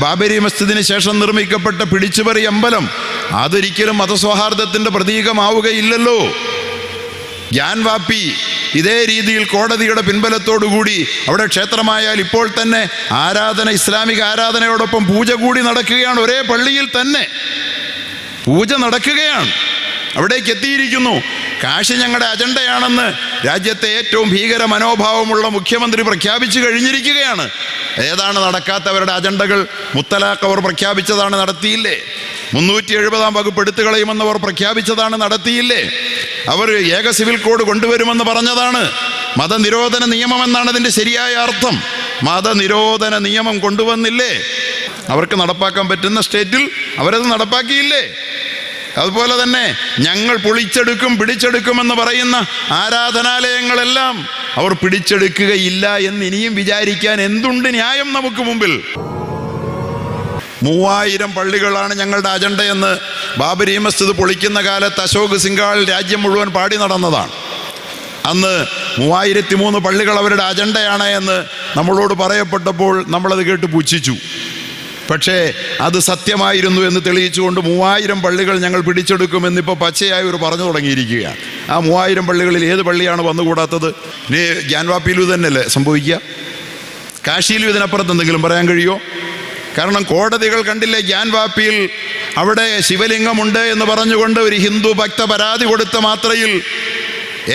ബാബരി മസ്ജിദിന് ശേഷം നിർമ്മിക്കപ്പെട്ട പിടിച്ചുപറി അമ്പലം അതൊരിക്കലും മതസൗഹാർദ്ദത്തിന്റെ പ്രതീകമാവുകയില്ലല്ലോ. ഗ്യാൻ വാപ്പി ഇതേ രീതിയിൽ കോടതിയുടെ പിൻബലത്തോടുകൂടി അവിടെ ക്ഷേത്രമായാൽ ഇപ്പോൾ തന്നെ ആരാധന, ഇസ്ലാമിക ആരാധനയോടൊപ്പം പൂജ കൂടി നടക്കുകയാണ്. ഒരേ പള്ളിയിൽ തന്നെ പൂജ നടക്കുകയാണ്. അവിടേക്ക് എത്തിയിരിക്കുന്നു. കാശി ഞങ്ങളുടെ അജണ്ടയാണെന്ന് രാജ്യത്തെ ഏറ്റവും ഭീകര മനോഭാവമുള്ള മുഖ്യമന്ത്രി പ്രഖ്യാപിച്ചു കഴിഞ്ഞിരിക്കുകയാണ്. ഏതാണ് നടക്കാത്തവരുടെ അജണ്ടകൾ? മുത്തലാഖ് അവർ പ്രഖ്യാപിച്ചതാണ്, നടത്തിയില്ലേ? 370 വകുപ്പ് എടുത്തു കളയുമെന്ന് അവർ പ്രഖ്യാപിച്ചതാണ്, നടത്തിയില്ലേ? അവർ ഏക സിവിൽ കോഡ് കൊണ്ടുവരുമെന്ന് പറഞ്ഞതാണ്. മതനിരോധന നിയമം എന്നാണ് അതിൻ്റെ ശരിയായ അർത്ഥം. മതനിരോധന നിയമം കൊണ്ടുവന്നില്ലേ? അവർക്ക് നടപ്പാക്കാൻ പറ്റുന്ന സ്റ്റേറ്റിൽ അവരത് നടപ്പാക്കിയില്ലേ? അതുപോലെ തന്നെ ഞങ്ങൾ പൊളിച്ചെടുക്കും, പിടിച്ചെടുക്കുമെന്ന് പറയുന്ന ആരാധനാലയങ്ങളെല്ലാം അവർ പിടിച്ചെടുക്കുകയില്ല എന്ന് ഇനിയും വിചാരിക്കാൻ എന്തുണ്ട് ന്യായം നമുക്ക് മുമ്പിൽ? 3000 പള്ളികളാണ് ഞങ്ങളുടെ അജണ്ടയെന്ന് ബാബരി മസ്ജിദ് പൊളിക്കുന്ന കാലത്ത് അശോക് സിംഗാൾ രാജ്യം മുഴുവൻ പാടി നടന്നതാണ്. അന്ന് 3003 പള്ളികൾ അവരുടെ അജണ്ടയാണ് എന്ന് നമ്മളോട് പറയപ്പെട്ടപ്പോൾ നമ്മളത് കേട്ട് പുച്ഛിച്ചു. പക്ഷേ അത് സത്യമായിരുന്നു എന്ന് തെളിയിച്ചുകൊണ്ട് 3000 പള്ളികൾ ഞങ്ങൾ പിടിച്ചെടുക്കുമെന്നിപ്പോൾ പച്ചയായി ഒരു പറഞ്ഞു തുടങ്ങിയിരിക്കുകയാണ്. ആ 3000 പള്ളികളിൽ ഏത് പള്ളിയാണ് വന്നുകൂടാത്തത്? ഇനി ഗ്യാൻവാപ്പിയിലും തന്നെയല്ലേ സംഭവിക്കുക? കാശിയിലും ഇതിനപ്പുറത്ത് എന്തെങ്കിലും പറയാൻ കഴിയുമോ? കാരണം കോടതികൾ കണ്ടില്ലേ, ഗ്യാൻവാപ്പിയിൽ അവിടെ ശിവലിംഗമുണ്ട് എന്ന് പറഞ്ഞുകൊണ്ട് ഒരു ഹിന്ദു ഭക്ത പരാതി കൊടുത്ത മാത്രയിൽ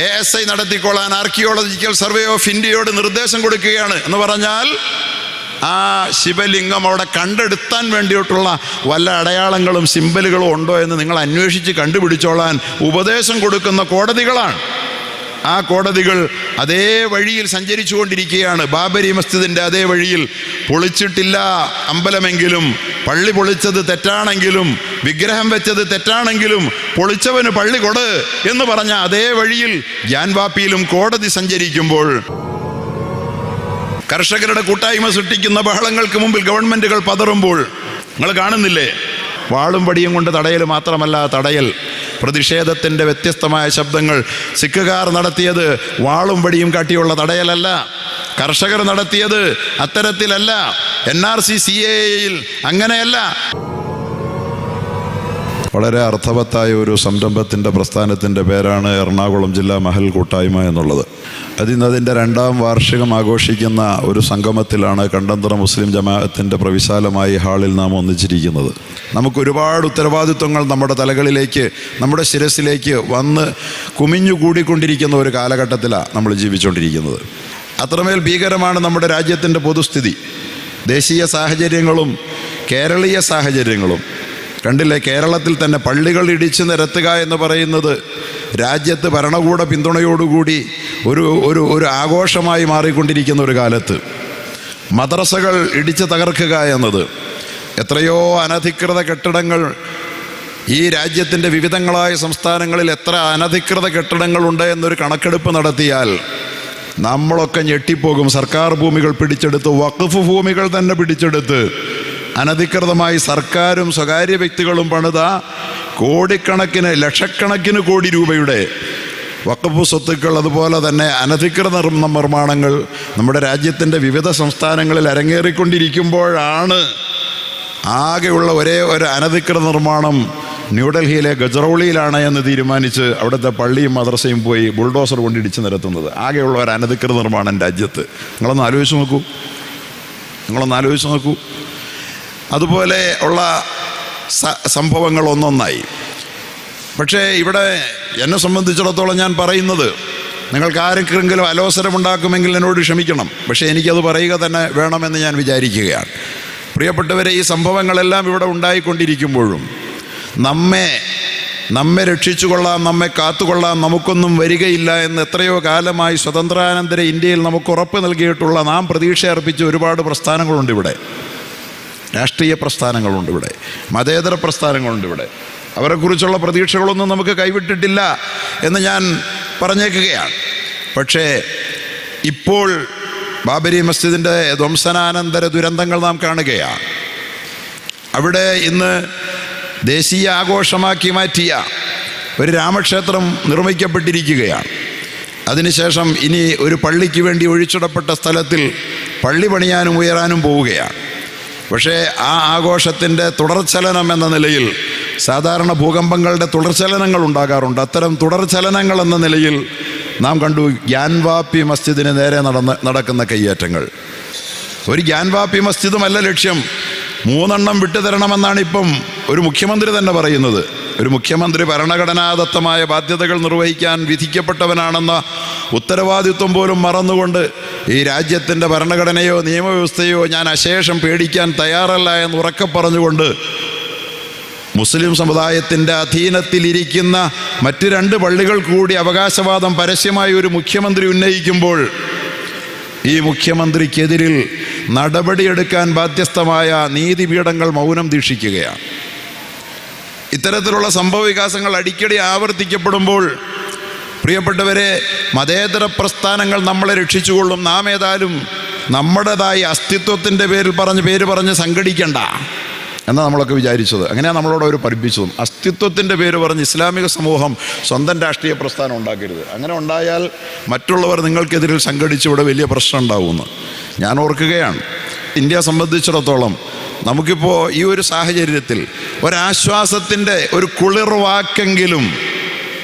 ASI നടത്തിക്കൊള്ളാൻ ആർക്കിയോളജിക്കൽ സർവേ ഓഫ് ഇന്ത്യയോട് നിർദ്ദേശം കൊടുക്കുകയാണ്. എന്ന് പറഞ്ഞാൽ ആ ശിവലിംഗം അവിടെ കണ്ടെടുത്താൻ വേണ്ടിയിട്ടുള്ള വല്ല അടയാളങ്ങളും സിംബലുകളും ഉണ്ടോ എന്ന് നിങ്ങൾ അന്വേഷിച്ച് കണ്ടുപിടിച്ചോളാൻ ഉപദേശം കൊടുക്കുന്ന കോടതികളാണ്. ആ കോടതികൾ അതേ വഴിയിൽ സഞ്ചരിച്ചു കൊണ്ടിരിക്കുകയാണ്. ബാബരി മസ്ജിദിൻ്റെ അതേ വഴിയിൽ പൊളിച്ചിട്ടില്ല അമ്പലമെങ്കിലും, പള്ളി പൊളിച്ചത് തെറ്റാണെങ്കിലും, വിഗ്രഹം വെച്ചത് തെറ്റാണെങ്കിലും പൊളിച്ചവന് പള്ളി കൊട് എന്ന് പറഞ്ഞ അതേ വഴിയിൽ ഗ്യാൻവാപ്പിയിലും കോടതി സഞ്ചരിക്കുമ്പോൾ കർഷകരുടെ കൂട്ടായ്മ സൃഷ്ടിക്കുന്ന ബഹളങ്ങൾക്ക് മുമ്പിൽ ഗവൺമെൻറ്റുകൾ പതറുമ്പോൾ നിങ്ങൾ കാണുന്നില്ലേ? വാളും വടിയും കൊണ്ട് തടയൽ മാത്രമല്ല, തടയൽ പ്രതിഷേധത്തിൻ്റെ വ്യത്യസ്തമായ ശബ്ദങ്ങൾ സിഖുകാർ നടത്തിയത് വാളും വടിയും കാട്ടിയുള്ള തടയലല്ല. കർഷകർ നടത്തിയത് അത്തരത്തിലല്ല. NRC CAAയിൽ അങ്ങനെയല്ല. വളരെ അർത്ഥവത്തായ ഒരു സംരംഭത്തിൻ്റെ പ്രസ്ഥാനത്തിൻ്റെ പേരാണ് എറണാകുളം ജില്ലാ മഹൽ കൂട്ടായ്മ എന്നുള്ളത്. അതിന്ന് അതിൻ്റെ 2ാം വാർഷികം ആഘോഷിക്കുന്ന ഒരു സംഗമത്തിലാണ് കണ്ടന്തറ മുസ്ലിം ജമാഅത്തിൻ്റെ പ്രവിശാലമായ ഹാളിൽ നാം ഒന്നിച്ചിരിക്കുന്നത്. നമുക്ക് ഒരുപാട് ഉത്തരവാദിത്വങ്ങൾ നമ്മുടെ തലകളിലേക്ക്, നമ്മുടെ ശിരസിലേക്ക് വന്ന് കുമിഞ്ഞുകൂടിക്കൊണ്ടിരിക്കുന്ന ഒരു കാലഘട്ടത്തിലാണ് നമ്മൾ ജീവിച്ചുകൊണ്ടിരിക്കുന്നത്. അത്രമേൽ ഭീകരമാണ് നമ്മുടെ രാജ്യത്തിൻ്റെ പൊതുസ്ഥിതി. ദേശീയ സാഹചര്യങ്ങളും കേരളീയ സാഹചര്യങ്ങളും കണ്ടില്ലേ? കേരളത്തിൽ തന്നെ പള്ളികൾ ഇടിച്ചു നിരത്തുക എന്ന് പറയുന്നത് രാജ്യത്ത് ഭരണകൂട പിന്തുണയോടുകൂടി ഒരു ആഘോഷമായി മാറിക്കൊണ്ടിരിക്കുന്ന ഒരു കാലത്ത് മദ്രസകൾ ഇടിച്ചു തകർക്കുക എന്നത്, എത്രയോ അനധികൃത കെട്ടിടങ്ങൾ ഈ രാജ്യത്തിൻ്റെ വിവിധങ്ങളായ സംസ്ഥാനങ്ങളിൽ എത്ര അനധികൃത കെട്ടിടങ്ങളുണ്ട് എന്നൊരു കണക്കെടുപ്പ് നടത്തിയാൽ നമ്മളൊക്കെ ഞെട്ടിപ്പോകും. സർക്കാർ ഭൂമികൾ പിടിച്ചെടുത്ത്, വഖഫ് ഭൂമികൾ തന്നെ പിടിച്ചെടുത്ത് അനധികൃതമായി സർക്കാരും സ്വകാര്യ വ്യക്തികളും പണിത കോടിക്കണക്കിന്, ലക്ഷക്കണക്കിന് കോടി രൂപയുടെ വഖഫ് സ്വത്തുക്കൾ, അതുപോലെ തന്നെ അനധികൃത നിർമ്മാണങ്ങൾ നമ്മുടെ രാജ്യത്തിൻ്റെ വിവിധ സംസ്ഥാനങ്ങളിൽ അരങ്ങേറിക്കൊണ്ടിരിക്കുമ്പോഴാണ് ആകെയുള്ള ഒരേ ഒരു അനധികൃത നിർമ്മാണം ന്യൂഡൽഹിയിലെ ഗജറൗളിയിലാണ് എന്ന് തീരുമാനിച്ച് അവിടുത്തെ പള്ളിയും മദ്രസയും പോയി ബുൾഡോസർ കൊണ്ട് ഇടിച്ചു നിരത്തുന്നത്. ആകെയുള്ള ഒരു അനധികൃത നിർമ്മാണം രാജ്യത്ത്. നിങ്ങളൊന്ന് ആലോചിച്ച് നോക്കൂ. അതുപോലെ ഉള്ള സംഭവങ്ങൾ ഒന്നൊന്നായി. പക്ഷേ ഇവിടെ എന്നെ സംബന്ധിച്ചിടത്തോളം ഞാൻ പറയുന്നത്, നിങ്ങൾക്ക് ആർക്കെങ്കിലും അലോസരമുണ്ടാക്കുമെങ്കിൽ എന്നോട് ക്ഷമിക്കണം. പക്ഷേ എനിക്കത് പറയുക തന്നെ വേണമെന്ന് ഞാൻ വിചാരിക്കുകയാണ്. പ്രിയപ്പെട്ടവരെ, ഈ സംഭവങ്ങളെല്ലാം ഇവിടെ ഉണ്ടായിക്കൊണ്ടിരിക്കുമ്പോഴും നമ്മെ രക്ഷിച്ചുകൊള്ളാം, നമ്മെ കാത്തുകൊള്ളാം, നമുക്കൊന്നും വരികയില്ല എന്ന് എത്രയോ കാലമായി സ്വതന്ത്രാനന്തര ഇന്ത്യയിൽ നമുക്ക് ഉറപ്പ് നൽകിയിട്ടുള്ള, നാം പ്രതീക്ഷ അർപ്പിച്ച ഒരുപാട് പ്രസ്ഥാനങ്ങളുണ്ട് ഇവിടെ. രാഷ്ട്രീയ പ്രസ്ഥാനങ്ങളുണ്ട് ഇവിടെ, മതേതര പ്രസ്ഥാനങ്ങളുണ്ട് ഇവിടെ. അവരെക്കുറിച്ചുള്ള പ്രതീക്ഷകളൊന്നും നമുക്ക് കൈവിട്ടിട്ടില്ല എന്ന് ഞാൻ പറഞ്ഞേക്കുകയാണ്. പക്ഷേ ഇപ്പോൾ ബാബരി മസ്ജിദിൻ്റെ ധ്വംസനാനന്തര ദുരന്തങ്ങൾ നാം കാണുകയാണ്. അവിടെ ഇന്ന് ദേശീയ ആഘോഷമാക്കി മാറ്റിയ ഒരു രാമക്ഷേത്രം നിർമ്മിക്കപ്പെട്ടിരിക്കുകയാണ്. അതിനുശേഷം ഇനി ഒരു പള്ളിക്ക് വേണ്ടി ഒഴിച്ചിടപ്പെട്ട സ്ഥലത്തിൽ പള്ളി പണിയാനും ഉയരാനും പോവുകയാണ്. പക്ഷേ ആ ആഘോഷത്തിൻ്റെ തുടർചലനം എന്ന നിലയിൽ സാധാരണ ഭൂകമ്പങ്ങളുടെ തുടർചലനങ്ങൾ ഉണ്ടാകാറുണ്ട്. അത്തരം തുടർചലനങ്ങൾ എന്ന നിലയിൽ നാം കണ്ടു ഗ്യാൻവാപ്പി മസ്ജിദിന് നേരെ നടക്കുന്ന കയ്യേറ്റങ്ങൾ. ഒരു ഗ്യാൻവാപ്പി മസ്ജിദുമല്ല ലക്ഷ്യം, 3 വിട്ടുതരണമെന്നാണ് ഇപ്പം ഒരു മുഖ്യമന്ത്രി തന്നെ പറയുന്നത്. ഒരു മുഖ്യമന്ത്രി ഭരണഘടനാദത്തമായ ബാധ്യതകൾ നിർവഹിക്കാൻ വിധിക്കപ്പെട്ടവനാണെന്ന ഉത്തരവാദിത്വം പോലും മറന്നുകൊണ്ട് ഈ രാജ്യത്തിൻ്റെ ഭരണഘടനയോ നിയമവ്യവസ്ഥയോ ഞാൻ അശേഷം പേടിക്കാൻ തയ്യാറല്ല എന്ന് ഉറക്കെ പറഞ്ഞുകൊണ്ട് മുസ്ലിം സമുദായത്തിൻ്റെ അധീനത്തിലിരിക്കുന്ന മറ്റ് 2 പള്ളികൾ കൂടി അവകാശവാദം പരസ്യമായി ഒരു മുഖ്യമന്ത്രി ഉന്നയിക്കുമ്പോൾ ഈ മുഖ്യമന്ത്രിക്കെതിരിൽ നടപടിയെടുക്കാൻ ബാധ്യസ്ഥമായ നീതിപീഠങ്ങൾ മൗനം ദീക്ഷിക്കുകയാണ്. ഇത്തരത്തിലുള്ള സംഭവ വികാസങ്ങൾ അടിക്കടി ആവർത്തിക്കപ്പെടുമ്പോൾ പ്രിയപ്പെട്ടവരെ, മതേതര പ്രസ്ഥാനങ്ങൾ നമ്മളെ രക്ഷിച്ചുകൊള്ളും. നാം ഏതായാലും നമ്മുടേതായി അസ്തിത്വത്തിൻ്റെ പേര് പറഞ്ഞ് സംഘടിക്കണ്ട എന്നാണ് നമ്മളൊക്കെ വിചാരിച്ചത്. അങ്ങനെയാണ് നമ്മളോട് അവർ പഠിപ്പിച്ചതും. അസ്തിത്വത്തിൻ്റെ പേര് പറഞ്ഞ് ഇസ്ലാമിക സമൂഹം സ്വന്തം രാഷ്ട്രീയ പ്രസ്ഥാനം ഉണ്ടാക്കരുത്. അങ്ങനെ ഉണ്ടായാൽ മറ്റുള്ളവർ നിങ്ങൾക്കെതിരിൽ സംഘടിച്ച് ഇവിടെ വലിയ പ്രശ്നം ഉണ്ടാവുമെന്ന് ഞാൻ ഓർക്കുകയാണ്. ഇന്ത്യയെ സംബന്ധിച്ചിടത്തോളം നമുക്കിപ്പോൾ ഈ ഒരു സാഹചര്യത്തിൽ ഒരാശ്വാസത്തിൻ്റെ ഒരു കുളിർവാക്കെങ്കിലും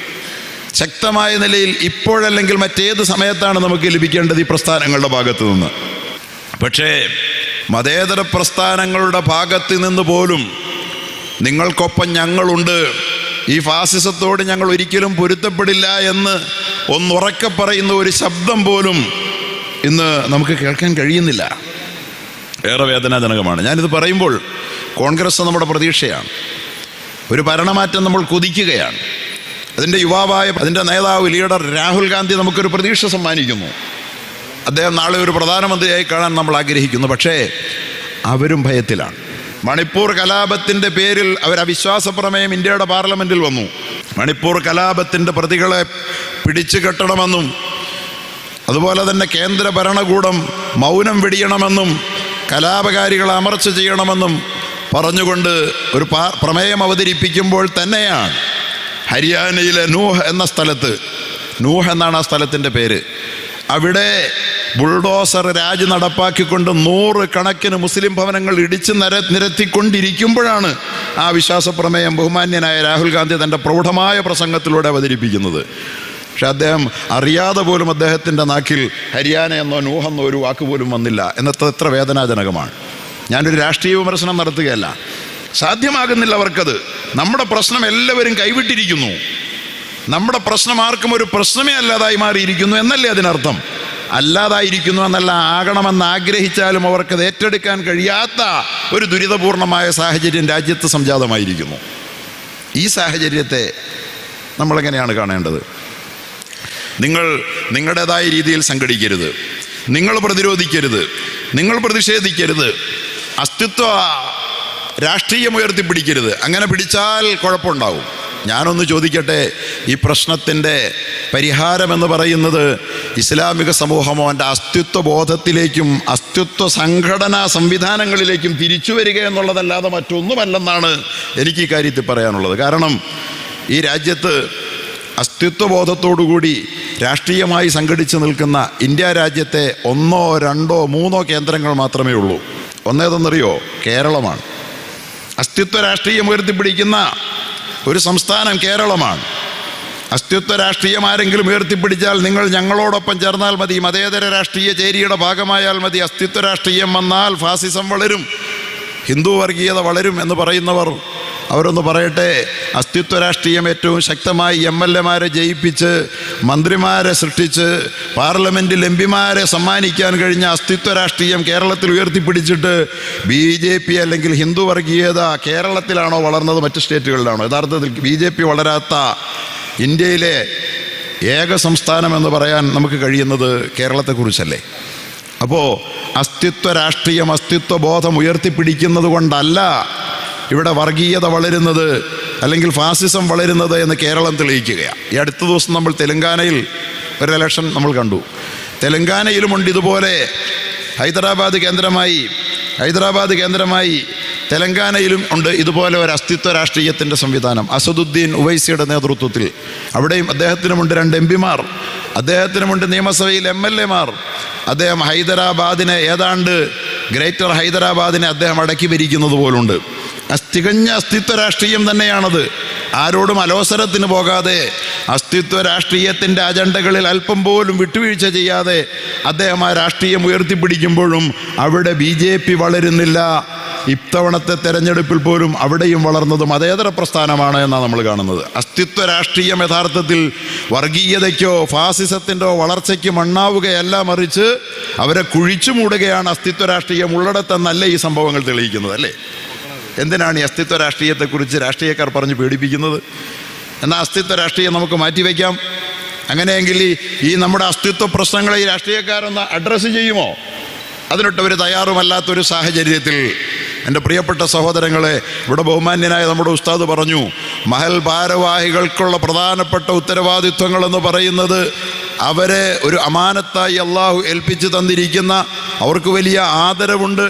ശക്തമായ നിലയിൽ ഇപ്പോഴല്ലെങ്കിൽ മറ്റേത് സമയത്താണ് നമുക്ക് ലഭിക്കേണ്ടത് ഈ പ്രസ്ഥാനങ്ങളുടെ ഭാഗത്തു നിന്ന്. പക്ഷേ മതേതര പ്രസ്ഥാനങ്ങളുടെ ഭാഗത്ത് നിന്ന് പോലും നിങ്ങൾക്കൊപ്പം ഞങ്ങളുണ്ട്, ഈ ഫാസിസത്തോട് ഞങ്ങൾ ഒരിക്കലും പൊരുത്തപ്പെടില്ല എന്ന് ഒന്നുറക്കെ പറയുന്ന ഒരു ശബ്ദം പോലും ഇന്ന് നമുക്ക് കേൾക്കാൻ കഴിയുന്നില്ല. ഏറെ വേദനാജനകമാണ്. ഞാനിത് പറയുമ്പോൾ കോൺഗ്രസ് നമ്മുടെ പ്രതീക്ഷയാണ്. ഒരു ഭരണമാറ്റം നമ്മൾ കൊതിക്കുകയാണ്. അതിൻ്റെ യുവാവായ അതിൻ്റെ നേതാവ് ലീഡർ രാഹുൽ ഗാന്ധി നമുക്കൊരു പ്രതീക്ഷ സമ്മാനിക്കുന്നു. അദ്ദേഹം നാളെ ഒരു പ്രധാനമന്ത്രിയായി കാണാൻ നമ്മൾ ആഗ്രഹിക്കുന്നു. പക്ഷേ അവരും ഭയത്തിലാണ്. മണിപ്പൂർ കലാപത്തിൻ്റെ പേരിൽ അവിശ്വാസ പ്രമേയം ഇന്ത്യയുടെ പാർലമെൻറ്റിൽ വന്നു. മണിപ്പൂർ കലാപത്തിൻ്റെ പ്രതികളെ പിടിച്ചു കെട്ടണമെന്നും അതുപോലെ തന്നെ കേന്ദ്ര ഭരണകൂടം മൗനം വെടിയണമെന്നും കലാപകാരികളെ അമർച്ച ചെയ്യണമെന്നും പറഞ്ഞുകൊണ്ട് ഒരു പ്രമേയം അവതരിപ്പിക്കുമ്പോൾ തന്നെയാണ് ഹരിയാനയിലെ നൂഹ് എന്ന സ്ഥലത്ത്, നൂഹ് എന്നാണ് ആ സ്ഥലത്തിൻ്റെ പേര്, അവിടെ ബുൾഡോസർ രാജ് നടപ്പാക്കിക്കൊണ്ട് 100 കണക്കിന് മുസ്ലിം ഭവനങ്ങൾ ഇടിച്ച് നിരത്തിക്കൊണ്ടിരിക്കുമ്പോഴാണ് ആ വിശ്വാസ പ്രമേയം ബഹുമാന്യനായ രാഹുൽ ഗാന്ധി തൻ്റെ പ്രൗഢമായ പ്രസംഗത്തിലൂടെ അവതരിപ്പിക്കുന്നത്. പക്ഷെ അദ്ദേഹം അറിയാതെ പോലും അദ്ദേഹത്തിൻ്റെ നാക്കിൽ ഹരിയാന എന്നോ നൂഹെന്നോ ഒരു വാക്ക് പോലും വന്നില്ല എന്നത് എത്ര വേദനാജനകമാണ്. ഞാനൊരു രാഷ്ട്രീയ വിമർശനം നടത്തുകയല്ല, സാധ്യമാകുന്നില്ല അവർക്കത്. നമ്മുടെ പ്രശ്നം എല്ലാവരും കൈവിട്ടിരിക്കുന്നു. നമ്മുടെ പ്രശ്നം ആർക്കും ഒരു പ്രശ്നമേ അല്ലാതായി മാറിയിരിക്കുന്നു എന്നല്ലേ അതിനർത്ഥം? അല്ലാതായിരിക്കുന്നു എന്നല്ല, ആകണമെന്ന് ആഗ്രഹിച്ചാലും അവർക്കത് ഏറ്റെടുക്കാൻ കഴിയാത്ത ഒരു ദുരിതപൂർണമായ സാഹചര്യം രാജ്യത്ത് സംജാതമായിരിക്കുന്നു. ഈ സാഹചര്യത്തെ നമ്മളെങ്ങനെയാണ് കാണേണ്ടത്? നിങ്ങൾ നിങ്ങളുടേതായ രീതിയിൽ സംഘടിക്കരുത്, നിങ്ങൾ പ്രതിരോധിക്കരുത്, നിങ്ങൾ പ്രതിഷേധിക്കരുത്, അസ്തിത്വ രാഷ്ട്രീയം ഉയർത്തിപ്പിടിക്കരുത്. അങ്ങനെ പിടിച്ചാൽ കുഴപ്പമുണ്ടാവും. ഞാനൊന്ന് ചോദിക്കട്ടെ, ഈ പ്രശ്നത്തിൻ്റെ പരിഹാരമെന്ന് പറയുന്നത് ഇസ്ലാമിക സമൂഹമോ എൻ്റെ അസ്തിത്വ ബോധത്തിലേക്കും അസ്തിത്വ സംഘടനാ സംവിധാനങ്ങളിലേക്കും തിരിച്ചു വരിക എന്നുള്ളതല്ലാതെ മറ്റൊന്നുമല്ലെന്നാണ് എനിക്ക് ഈ കാര്യത്തിൽ പറയാനുള്ളത്. കാരണം ഈ രാജ്യത്ത് അസ്തിത്വബോധത്തോടുകൂടി രാഷ്ട്രീയമായി സംഘടിച്ച് നിൽക്കുന്ന ഇന്ത്യ രാജ്യത്തെ 1, 2, 3 കേന്ദ്രങ്ങൾ മാത്രമേ ഉള്ളൂ. ഒന്നേതെന്നറിയോ? കേരളമാണ്. അസ്തിത്വ രാഷ്ട്രീയം ഉയർത്തിപ്പിടിക്കുന്ന ഒരു സംസ്ഥാനം കേരളമാണ്. അസ്തിത്വ രാഷ്ട്രീയം ആരെങ്കിലും ഉയർത്തിപ്പിടിച്ചാൽ നിങ്ങൾ ഞങ്ങളോടൊപ്പം ചേർന്നാൽ മതി, മതേതര രാഷ്ട്രീയ ചേരിയുടെ ഭാഗമായാൽ മതി. അസ്തിത്വ രാഷ്ട്രീയം വന്നാൽ ഫാസിസം വളരും, ഹിന്ദു വർഗീയത വളരും എന്ന് പറയുന്നവർ അവരൊന്ന് പറയട്ടെ. അസ്തിത്വ രാഷ്ട്രീയം ഏറ്റവും ശക്തമായി MLA-മാരെ ജയിപ്പിച്ച് മന്ത്രിമാരെ സൃഷ്ടിച്ച് പാർലമെൻറ്റിൽ MP-മാരെ സമ്മാനിക്കാൻ കഴിഞ്ഞ അസ്തിത്വ രാഷ്ട്രീയം കേരളത്തിൽ ഉയർത്തിപ്പിടിച്ചിട്ട് BJP അല്ലെങ്കിൽ ഹിന്ദു വർഗീയത കേരളത്തിലാണോ വളർന്നത് മറ്റ് സ്റ്റേറ്റുകളിലാണോ? യഥാർത്ഥത്തിൽ BJP വളരാത്ത ഇന്ത്യയിലെ ഏക സംസ്ഥാനം എന്ന് പറയാൻ നമുക്ക് കഴിയുന്നത് കേരളത്തെക്കുറിച്ചല്ലേ? അപ്പോൾ അസ്തിത്വ രാഷ്ട്രീയം അസ്തിത്വ ബോധം ഉയർത്തിപ്പിടിക്കുന്നത് കൊണ്ടല്ല ഇവിടെ വർഗീയത വളരുന്നത് അല്ലെങ്കിൽ ഫാസിസം വളരുന്നത് എന്ന് കേരളം തെളിയിക്കുകയാണ്. ഈ അടുത്ത ദിവസം നമ്മൾ തെലങ്കാനയിൽ ഒരു ഇലക്ഷൻ നമ്മൾ കണ്ടു. തെലങ്കാനയിലുമുണ്ട് ഇതുപോലെ ഹൈദരാബാദ് കേന്ദ്രമായി തെലങ്കാനയിലും ഉണ്ട് ഇതുപോലെ ഒരു അസ്തിത്വ രാഷ്ട്രീയത്തിൻ്റെ സംവിധാനം. അസദുദ്ദീൻ ഉവൈസിയുടെ നേതൃത്വത്തിൽ അവിടെയും അദ്ദേഹത്തിനുമുണ്ട് 2 എംപിമാർ, അദ്ദേഹത്തിനുമുണ്ട് നിയമസഭയിൽ MLA മാർ. അദ്ദേഹം ഹൈദരാബാദിനെ ഏതാണ്ട് ഗ്രേറ്റർ ഹൈദരാബാദിനെ അദ്ദേഹം അടക്കി ഭരിക്കുന്നത് പോലുണ്ട്. തികഞ്ഞ അസ്തിത്വ രാഷ്ട്രീയം തന്നെയാണത്. ആരോടും അലോസരത്തിന് പോകാതെ അസ്തിത്വ രാഷ്ട്രീയത്തിൻ്റെ അജണ്ടകളിൽ അല്പം പോലും വിട്ടുവീഴ്ച ചെയ്യാതെ അദ്ദേഹം ആ രാഷ്ട്രീയം ഉയർത്തിപ്പിടിക്കുമ്പോഴും അവിടെ BJP വളരുന്നില്ല. ഇത്തവണത്തെ തെരഞ്ഞെടുപ്പിൽ പോലും അവിടെയും വളർന്നത് മതേതര പ്രസ്ഥാനമാണ് എന്നാണ് നമ്മൾ കാണുന്നത്. അസ്തിത്വ രാഷ്ട്രീയം യഥാർത്ഥത്തിൽ വർഗീയതയ്ക്കോ ഫാസിസത്തിൻ്റെ വളർച്ചയ്ക്ക് മണ്ണാവുകയല്ല, മറിച്ച് അവരെ കുഴിച്ചു മൂടുകയാണ് അസ്തിത്വ രാഷ്ട്രീയം ഉള്ളിടത്തെന്നല്ല ഈ സംഭവങ്ങൾ തെളിയിക്കുന്നത്. അല്ലേ? എന്തിനാണ് ഈ അസ്തിത്വ രാഷ്ട്രീയത്തെക്കുറിച്ച് രാഷ്ട്രീയക്കാർ പറഞ്ഞ് പേടിപ്പിക്കുന്നത്? എന്നാൽ അസ്തിത്വ രാഷ്ട്രീയം നമുക്ക് മാറ്റിവെക്കാം. അങ്ങനെയെങ്കിൽ ഈ നമ്മുടെ അസ്തിത്വ പ്രശ്നങ്ങളെ ഈ രാഷ്ട്രീയക്കാരൊന്ന് അഡ്രസ്സ് ചെയ്യുമോ? അതിനൊട്ടവർ തയ്യാറുമല്ലാത്തൊരു സാഹചര്യത്തിൽ എൻ്റെ പ്രിയപ്പെട്ട സഹോദരങ്ങളെ, ഇവിടെ ബഹുമാന്യനായ നമ്മുടെ ഉസ്താദ് പറഞ്ഞു, മഹൽ ഭാരവാഹികൾക്കുള്ള പ്രധാനപ്പെട്ട ഉത്തരവാദിത്വങ്ങളെന്ന് പറയുന്നത് അവരെ ഒരു അമാനത്തായി അള്ളാഹു ഏൽപ്പിച്ച് തന്നിരിക്കുന്ന, അവർക്ക് വലിയ ആദരവുണ്ട്,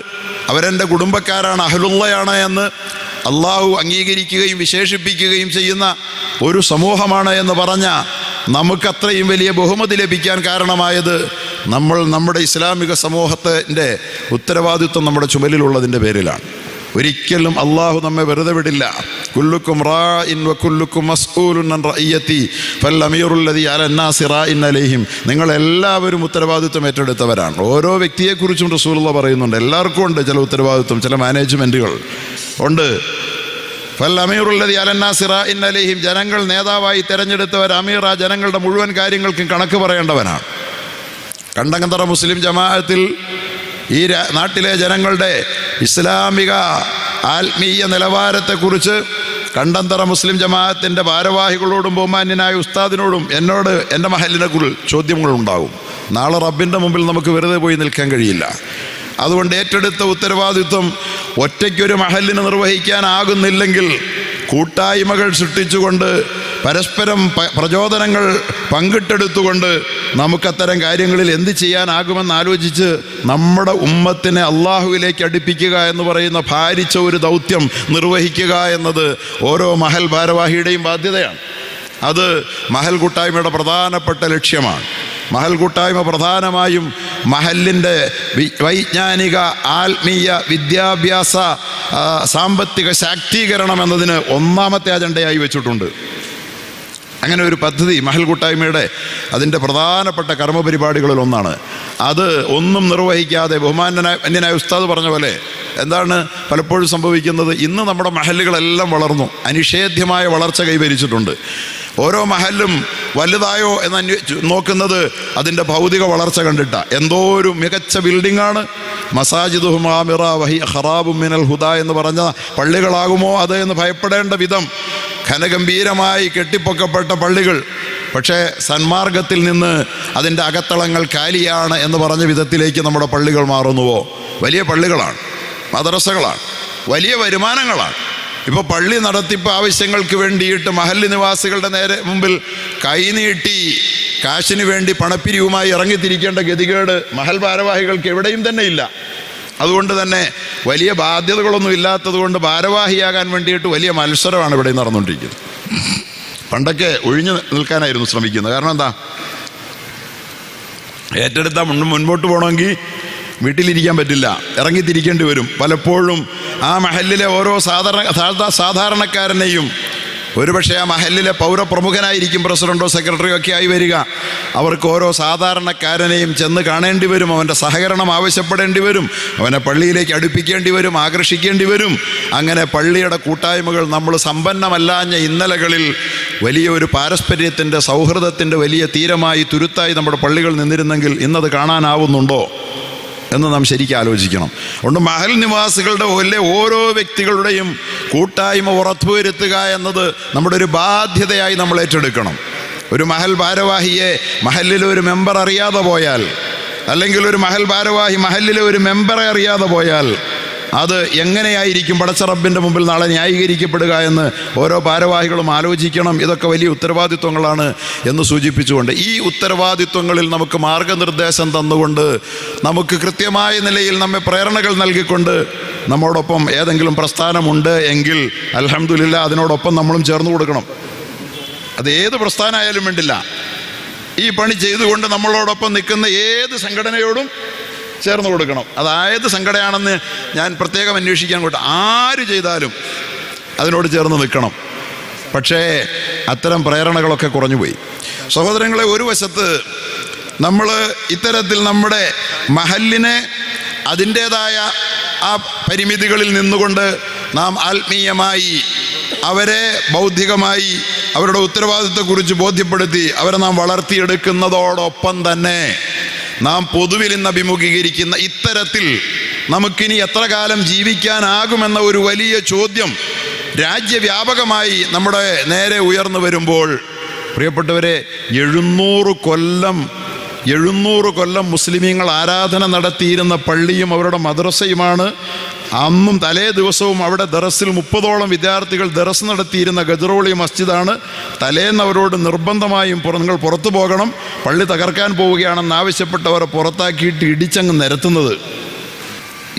അവരെൻ്റെ കുടുംബക്കാരാണ്, അഹ്ലുള്ളയാണ് എന്ന് അള്ളാഹു അംഗീകരിക്കുകയും വിശേഷിപ്പിക്കുകയും ചെയ്യുന്ന ഒരു സമൂഹമാണ് എന്ന് പറഞ്ഞ നമുക്കത്രയും വലിയ ബഹുമതി ലഭിക്കാൻ കാരണമായത് നമ്മൾ നമ്മുടെ ഇസ്ലാമിക സമൂഹത്തിൻ്റെ ഉത്തരവാദിത്വം നമ്മുടെ ചുമലിലുള്ളതിൻ്റെ പേരിലാണ്. ഒരിക്കലും അള്ളാഹു നമ്മെ വെറുതെ വിടില്ല. കുല്ലുക്കും റാഇൻ വ കുല്ലുക്കും മസ്ഊലുൻ അൻ റഇയതി ഫൽ അമീറുല്ലദി അലന്നാസി റാഇൻ അലൈഹിം. നിങ്ങളെല്ലാവരും ഉത്തരവാദിത്വം ഏറ്റെടുത്തവരാണ്. ഓരോ വ്യക്തിയെക്കുറിച്ചും റസൂലുള്ളാഹി പറയുന്നുണ്ട്. എല്ലാവർക്കും ഉണ്ട് ചില ഉത്തരവാദിത്വം, ചില മാനേജ്മെൻറ്റുകൾ ഉണ്ട്. ഫൽ അമീറുല്ലദി അലന്നാസി റാഇൻ അലൈഹിം. ജനങ്ങൾ നേതാവായി തിരഞ്ഞെടുത്തവർ അമീർ ആ ജനങ്ങളുടെ മുഴുവൻ കാര്യങ്ങൾക്കും കണക്ക് പറയേണ്ടവനാണ്. കണ്ടങ്കന്തറ മുസ്ലിം ജമാഅത്തിൽ ഈ നാട്ടിലെ ജനങ്ങളുടെ ഇസ്ലാമിക ആത്മീയ നിലവാരത്തെക്കുറിച്ച് കണ്ടന്തറ മുസ്ലിം ജമാഅത്തിൻ്റെ ഭാരവാഹികളോടും ബഹുമാന്യനായ ഉസ്താദിനോടും എന്നോട് എൻ്റെ മഹലിനെക്കുറിച്ച് ചോദ്യങ്ങളുണ്ടാകും. നാളെ റബ്ബിൻ്റെ മുമ്പിൽ നമുക്ക് വെറുതെ പോയി നിൽക്കാൻ കഴിയില്ല. അതുകൊണ്ട് ഏറ്റെടുത്ത ഉത്തരവാദിത്വം ഒറ്റയ്ക്കൊരു മഹലിന് നിർവഹിക്കാനാകുന്നില്ലെങ്കിൽ കൂട്ടായ്മകൾ സൃഷ്ടിച്ചുകൊണ്ട് പരസ്പരം പ്രചോദനങ്ങൾ പങ്കിട്ടെടുത്തുകൊണ്ട് നമുക്കത്തരം കാര്യങ്ങളിൽ എന്ത് ചെയ്യാനാകുമെന്ന് ആലോചിച്ച് നമ്മുടെ ഉമ്മത്തിനെ അള്ളാഹുവിലേക്ക് അടുപ്പിക്കുക എന്ന് പറയുന്ന ഭാരിച്ച ഒരു ദൗത്യം നിർവഹിക്കുക എന്നത് ഓരോ മഹൽ ഭാരവാഹിയുടെയും ബാധ്യതയാണ്. അത് മഹൽ കൂട്ടായ്മയുടെ പ്രധാനപ്പെട്ട ലക്ഷ്യമാണ്. മഹൽ കൂട്ടായ്മ പ്രധാനമായും മഹലിൻ്റെ വൈജ്ഞാനിക ആത്മീയ വിദ്യാഭ്യാസ സാമ്പത്തിക ശാക്തീകരണം എന്നതിന് ഒന്നാമത്തെ അജണ്ടയായി വെച്ചിട്ടുണ്ട്. അങ്ങനെ ഒരു പദ്ധതി മഹൽ കൂട്ടായ്മയുടെ അതിൻ്റെ പ്രധാനപ്പെട്ട കർമ്മപരിപാടികളിൽ ഒന്നാണ്. അത് ഒന്നും നിർവഹിക്കാതെ ബഹുമാന്യനായ ഉസ്താദ് പറഞ്ഞ പോലെ എന്താണ് പലപ്പോഴും സംഭവിക്കുന്നത്? ഇന്ന് നമ്മുടെ മഹല്ലുകളെല്ലാം വളർന്നു, അനിഷേധ്യമായ വളർച്ച കൈവരിച്ചിട്ടുണ്ട്. ഓരോ മഹല്ലും വലുതായോ എന്ന് നോക്കുന്നത് അതിൻ്റെ ഭൗതിക വളർച്ച കണ്ടിട്ട. എന്തോ ഒരു മികച്ച ബിൽഡിങ്ങാണ്. മസാജിദുഹും ആമിറ വഹിയ ഖറാബും മിനൽ ഹുദ എന്ന് പറഞ്ഞ പള്ളികളാകുമോ അത് എന്ന് ഭയപ്പെടേണ്ട വിധം ഘനഗംഭീരമായി കെട്ടിപ്പൊക്കപ്പെട്ട പള്ളികൾ. പക്ഷേ സന്മാർഗത്തിൽ നിന്ന് അതിൻ്റെ അകത്തളങ്ങൾ കാലിയാണ് എന്ന് പറഞ്ഞ വിധത്തിലേക്ക് നമ്മുടെ പള്ളികൾ മാറുന്നുവോ? വലിയ പള്ളികളാണ്, മദ്രസകളാണ്, വലിയ വരുമാനങ്ങളാണ്. ഇപ്പോൾ പള്ളി നടത്തിപ്പ് ആവശ്യങ്ങൾക്ക് വേണ്ടിയിട്ട് മഹല്ല് നിവാസികളുടെ നേരെ മുമ്പിൽ കൈനീട്ടി കാശിന് വേണ്ടി പണപ്പിരിവുമായി ഇറങ്ങിത്തിരിക്കേണ്ട ഗതികേട് മഹൽ ഭാരവാഹികൾക്ക് എവിടെയും തന്നെ ഇല്ല. അതുകൊണ്ട് തന്നെ വലിയ ബാധ്യതകളൊന്നും ഇല്ലാത്തത് കൊണ്ട് ഭാരവാഹിയാകാൻ വേണ്ടിയിട്ട് വലിയ മത്സരമാണ് ഇവിടെ നടന്നുകൊണ്ടിരിക്കുന്നത്. പണ്ടൊക്കെ ഒഴിഞ്ഞു നിൽക്കാനായിരുന്നു ശ്രമിക്കുന്നത്. കാരണം എന്താ? ഏറ്റെടുത്താൽ മുൻപോട്ട് പോകണമെങ്കിൽ വീട്ടിലിരിക്കാൻ പറ്റില്ല, ഇറങ്ങിത്തിരിക്കേണ്ടി വരും. പലപ്പോഴും ആ മഹല്ലിലെ ഓരോ സാധാരണക്കാരനെയും, ഒരുപക്ഷെ ആ മഹല്ലിലെ പൗരപ്രമുഖനായിരിക്കും പ്രസിഡന്റോ സെക്രട്ടറിയോ ഒക്കെ ആയി വരിക, അവർക്ക് ഓരോ സാധാരണക്കാരനെയും ചെന്ന് കാണേണ്ടി വരും, അവൻ്റെ സഹകരണം ആവശ്യപ്പെടേണ്ടി വരും, അവനെ പള്ളിയിലേക്ക് അടുപ്പിക്കേണ്ടി വരും, ആകർഷിക്കേണ്ടി വരും. അങ്ങനെ പള്ളിയുടെ കൂട്ടായ്മകൾ നമ്മൾ സമ്പന്നമല്ലാഞ്ഞ ഇന്നലകളിൽ വലിയ ഒരു പാരസ്പര്യത്തിൻ്റെ സൗഹൃദത്തിൻ്റെ വലിയ തീരമായി തുരുത്തായി നമ്മുടെ പള്ളികൾ നിന്നിരുന്നെങ്കിൽ ഇന്നത് കാണാനാവുന്നുണ്ടോ എന്ന് നാം ശരിക്കും ആലോചിക്കണം. അതുകൊണ്ട് മഹൽ നിവാസികളുടെ ഓരോ വ്യക്തികളുടെയും കൂട്ടായ്മ ഉറപ്പുവരുത്തുക എന്നത് നമ്മുടെ ഒരു ബാധ്യതയായി നമ്മൾ ഏറ്റെടുക്കണം. ഒരു മഹൽ ഭാരവാഹിയെ മഹല്ലിലെ ഒരു മെമ്പർ അറിയാതെ പോയാൽ, അല്ലെങ്കിൽ ഒരു മഹൽ ഭാരവാഹി മഹല്ലിലെ ഒരു മെമ്പറെ അറിയാതെ പോയാൽ അത് എങ്ങനെയായിരിക്കും പടച്ച റബ്ബിൻ്റെ മുമ്പിൽ നാളെ ന്യായീകരിക്കപ്പെടുക എന്ന് ഓരോ ഭാരവാഹികളും ആലോചിക്കണം. ഇതൊക്കെ വലിയ ഉത്തരവാദിത്വങ്ങളാണ് എന്ന് സൂചിപ്പിച്ചുകൊണ്ട് ഈ ഉത്തരവാദിത്വങ്ങളിൽ നമുക്ക് മാർഗനിർദ്ദേശം തന്നുകൊണ്ട്, നമുക്ക് കൃത്യമായ നിലയിൽ നമ്മെ പ്രേരണകൾ നൽകിക്കൊണ്ട് നമ്മോടൊപ്പം ഏതെങ്കിലും പ്രസ്ഥാനമുണ്ട് എങ്കിൽ അൽഹംദുലില്ലാ അതിനോടൊപ്പം നമ്മളും ചേർന്ന് കൊടുക്കണം. അത് ഏത് പ്രസ്ഥാനമായാലും വേണ്ടില്ല, ഈ പണി ചെയ്തുകൊണ്ട് നമ്മളോടൊപ്പം നിൽക്കുന്ന ഏത് സംഘടനയോടും ചേർന്ന് കൊടുക്കണം. അതായത് സംഘടനയാണെന്ന് ഞാൻ പ്രത്യേകം അന്വേഷിക്കാൻ കൊണ്ട് ആര് ചെയ്താലും അതിനോട് ചേർന്ന് നിൽക്കണം. പക്ഷേ അത്തരം പ്രേരണകളൊക്കെ കുറഞ്ഞുപോയി. സഹോദരങ്ങളെ, ഒരു വശത്ത് നമ്മൾ ഇത്തരത്തിൽ നമ്മുടെ മഹല്ലിനെ അതിൻ്റേതായ ആ പരിമിതികളിൽ നിന്നുകൊണ്ട് നാം ആത്മീയമായി അവരെ ബൗദ്ധികമായി അവരുടെ ഉത്തരവാദിത്വത്തെക്കുറിച്ച് ബോധ്യപ്പെടുത്തി അവരെ നാം വളർത്തിയെടുക്കുന്നതോടൊപ്പം തന്നെ നാം പൊതുവിൽ ഇന്ന് അഭിമുഖീകരിക്കുന്ന ഇത്തരത്തിൽ നമുക്കിനി എത്ര കാലം ജീവിക്കാനാകുമെന്ന ഒരു വലിയ ചോദ്യം രാജ്യവ്യാപകമായി നമ്മുടെ നേരെ ഉയർന്നു വരുമ്പോൾ, പ്രിയപ്പെട്ടവരെ, 700 കൊല്ലം മുസ്ലിമീങ്ങൾ ആരാധന നടത്തിയിരുന്ന പള്ളിയും അവരുടെ മദ്രസയുമാണ്. അന്നും തലേ ദിവസവും അവിടെ ദറസിൽ 30ഓളം വിദ്യാർത്ഥികൾ ദറസ് നടത്തിയിരുന്ന ഗജറോളി മസ്ജിദാണ്. തലേന്ന് അവരോട് നിർബന്ധമായും നിങ്ങൾ പുറത്തു പോകണം, പള്ളി തകർക്കാൻ പോവുകയാണെന്ന് ആവശ്യപ്പെട്ടവരെ പുറത്താക്കിയിട്ട് ഇടിച്ചങ്ങ് നിരത്തുന്നത്.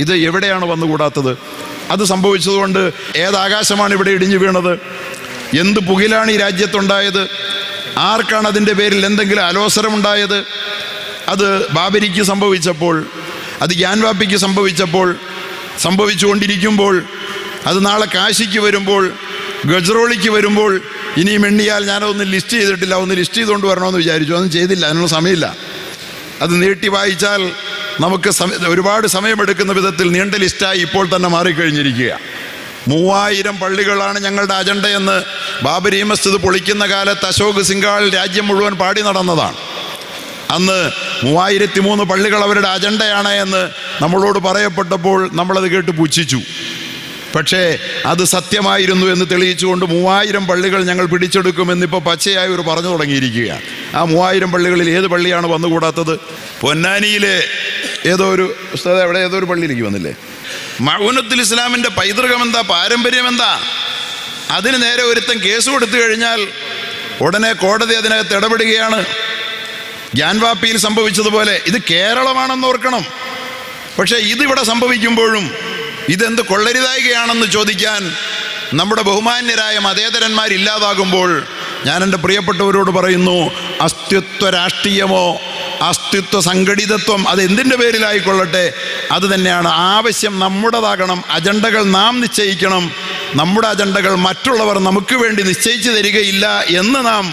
ഇത് എവിടെയാണ് വന്നുകൂടാത്തത്? അത് സംഭവിച്ചതുകൊണ്ട് ഏതാകാശമാണ് ഇവിടെ ഇടിഞ്ഞു വീണത്? എന്ത് പുകിലാണ് ഈ രാജ്യത്തുണ്ടായത്? ആർക്കാണ് അതിൻ്റെ പേരിൽ എന്തെങ്കിലും അലോസരമുണ്ടായത്? അത് ബാബരിക്ക് സംഭവിച്ചപ്പോൾ, അത് ഗ്യാൻവാപ്പിക്ക് സംഭവിച്ചപ്പോൾ, സംഭവിച്ചുകൊണ്ടിരിക്കുമ്പോൾ, അത് നാളെ കാശിക്ക് വരുമ്പോൾ, ഗജറോളിക്ക് വരുമ്പോൾ, ഇനിയും എണ്ണിയാൽ ഞാനതൊന്നും ലിസ്റ്റ് ചെയ്തിട്ടില്ല, ഒന്ന് ലിസ്റ്റ് ചെയ്തുകൊണ്ട് വരണമെന്ന് വിചാരിച്ചു, അതൊന്നും ചെയ്തില്ല, അതിനുള്ള സമയമില്ല. അത് നീട്ടി വായിച്ചാൽ നമുക്ക് ഒരുപാട് സമയമെടുക്കുന്ന വിധത്തിൽ നീണ്ട ലിസ്റ്റായി ഇപ്പോൾ തന്നെ മാറിക്കഴിഞ്ഞിരിക്കുക. 3000 പള്ളികളാണ് ഞങ്ങളുടെ അജണ്ടയെന്ന് ബാബരി മസ്ജിദ് പൊളിക്കുന്ന കാലത്ത് അശോക് സിംഗാൾ രാജ്യം മുഴുവൻ പാടി നടന്നതാണ്. അന്ന് 3003 പള്ളികൾ അവരുടെ അജണ്ടയാണ് എന്ന് നമ്മളോട് പറയപ്പെട്ടപ്പോൾ നമ്മളത് കേട്ട് പുച്ഛിച്ചു. പക്ഷേ അത് സത്യമായിരുന്നു എന്ന് തെളിയിച്ചുകൊണ്ട് 3000 പള്ളികൾ ഞങ്ങൾ പിടിച്ചെടുക്കുമെന്നിപ്പോൾ പച്ചയായി ഒരു പറഞ്ഞു തുടങ്ങിയിരിക്കുകയാണ്. ആ 3000 പള്ളികളിൽ ഏത് പള്ളിയാണ് വന്നുകൂടാത്തത്? പൊന്നാനിയിലെ ഏതോ ഒരു പള്ളിയിലേക്ക് വന്നില്ലേ? മഅൂനത്തുൽ ഇസ്ലാമിൻ്റെ പൈതൃകം എന്താ, പാരമ്പര്യം എന്താ? അതിന് നേരെ ഒരുത്തൻ കേസ് കൊടുത്തു കഴിഞ്ഞാൽ ഉടനെ കോടതി അതിനകത്ത് ഇടപെടുകയാണ്. ഗ്യാൻവാപ്പിയിൽ സംഭവിച്ചതുപോലെ ഇത് കേരളമാണെന്ന് ഓർക്കണം. പക്ഷേ ഇതിവിടെ സംഭവിക്കുമ്പോഴും ഇതെന്ത് കൊള്ളരുതായികയാണെന്ന് ചോദിക്കാൻ നമ്മുടെ ബഹുമാന്യരായ മതേതരന്മാരില്ലാതാകുമ്പോൾ ഞാൻ എൻ്റെ പ്രിയപ്പെട്ടവരോട് പറയുന്നു, അസ്തിത്വ രാഷ്ട്രീയമോ അസ്തിത്വ സംഘടിതത്വം അത് എന്തിൻ്റെ പേരിലായിക്കൊള്ളട്ടെ, അത് തന്നെയാണ് ആവശ്യം. നമ്മുടേതാകണം, അജണ്ടകൾ നാം നിശ്ചയിക്കണം. നമ്മുടെ അജണ്ടകൾ മറ്റുള്ളവർ നമുക്ക് വേണ്ടി നിശ്ചയിച്ചു തരികയില്ല എന്ന് നാം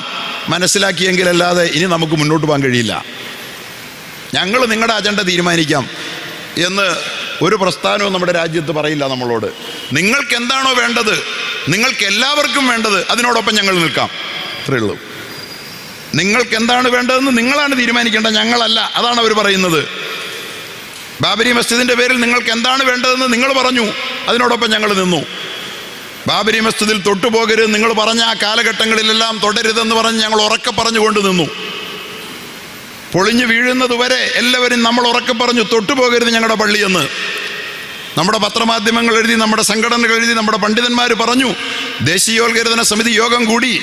മനസ്സിലാക്കിയെങ്കിലല്ലാതെ ഇനി നമുക്ക് മുന്നോട്ട് പോകാൻ കഴിയില്ല. ഞങ്ങൾ നിങ്ങളുടെ അജണ്ട തീരുമാനിക്കാം എന്ന് ഒരു പ്രസ്ഥാനവും നമ്മുടെ രാജ്യത്ത് പറയില്ല നമ്മളോട്. നിങ്ങൾക്ക് എന്താണോ വേണ്ടത്, നിങ്ങൾക്ക് എല്ലാവർക്കും വേണ്ടത്, അതിനോടൊപ്പം ഞങ്ങൾ നിൽക്കാം, അത്രയേ ഉള്ളൂ. നിങ്ങൾക്ക് എന്താണ് വേണ്ടതെന്ന് നിങ്ങളാണ് തീരുമാനിക്കേണ്ടത്, ഞങ്ങളല്ല. അതാണ് അവർ പറയുന്നത്. ബാബരി മസ്ജിദിൻ്റെ പേരിൽ നിങ്ങൾക്ക് എന്താണ് വേണ്ടതെന്ന് നിങ്ങൾ പറഞ്ഞു, അതിനോടൊപ്പം ഞങ്ങൾ നിന്നു. ബാബരി മസ്ജിദിൽ തൊട്ടുപോകരുത് നിങ്ങൾ പറഞ്ഞ ആ കാലഘട്ടങ്ങളിലെല്ലാം തൊടരുതെന്ന് പറഞ്ഞ് ഞങ്ങൾ ഉറക്കെ പറഞ്ഞുകൊണ്ട് നിന്നു. പൊളിഞ്ഞു വീഴുന്നത് വരെ എല്ലാവരും നമ്മൾ ഉറക്കെ പറഞ്ഞു തൊട്ടുപോകരുത് ഞങ്ങളുടെ പള്ളിയെന്ന്. നമ്മുടെ പത്രമാധ്യമങ്ങൾ എഴുതി, നമ്മുടെ സംഘടനകൾ എഴുതി, നമ്മുടെ പണ്ഡിതന്മാർ പറഞ്ഞു. ദേശീയോത്ഗ്രഥന സമിതി യോഗം കൂടി.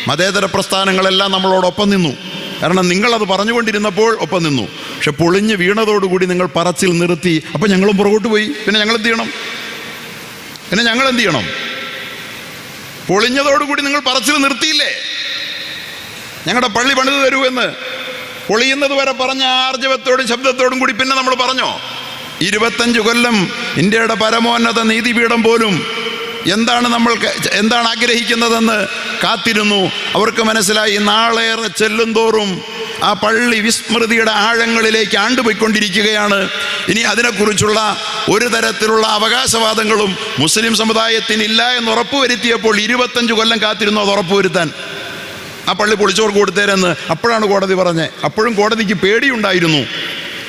മതേതര പ്രസ്ഥാനങ്ങളെല്ലാം നമ്മളോടൊപ്പം നിന്നു. കാരണം നിങ്ങളത് പറഞ്ഞുകൊണ്ടിരുന്നപ്പോൾ ഒപ്പം നിന്നു. പക്ഷെ പൊളിഞ്ഞ് വീണതോടുകൂടി നിങ്ങൾ പറച്ചിൽ നിർത്തി. അപ്പം ഞങ്ങളും പുറകോട്ട് പോയി. പിന്നെ ഞങ്ങൾ എന്ത് ചെയ്യണം? പൊളിഞ്ഞതോടുകൂടി നിങ്ങൾ പറച്ചിൽ നിർത്തിയില്ലേ? ഞങ്ങളുടെ പള്ളി പണിത് തരൂ എന്ന് പൊളിയുന്നത് വരെ പറഞ്ഞ ആർജവത്തോടും ശബ്ദത്തോടും കൂടി പിന്നെ നമ്മൾ പറഞ്ഞോ? 25 കൊല്ലം ഇന്ത്യയുടെ പരമോന്നത നീതിപീഠം പോലും എന്താണ് ആഗ്രഹിക്കുന്നതെന്ന് കാത്തിരുന്നു. അവർക്ക് മനസ്സിലായി നാളേറെ ചെല്ലുന്തോറും ആ പള്ളി വിസ്മൃതിയുടെ ആഴങ്ങളിലേക്ക് ആണ്ടുപോയിക്കൊണ്ടിരിക്കുകയാണ്. ഇനി അതിനെക്കുറിച്ചുള്ള ഒരു തരത്തിലുള്ള അവകാശവാദങ്ങളും മുസ്ലിം സമുദായത്തിനില്ല എന്ന് ഉറപ്പുവരുത്തിയപ്പോൾ 25 കൊല്ലം കാത്തിരുന്നു അത് ഉറപ്പുവരുത്താൻ. ആ പള്ളി പൊളിച്ചോർക്ക് കൊടുത്തേരെന്ന് അപ്പോഴാണ് കോടതി പറഞ്ഞത്. അപ്പോഴും കോടതിക്ക് പേടിയുണ്ടായിരുന്നു,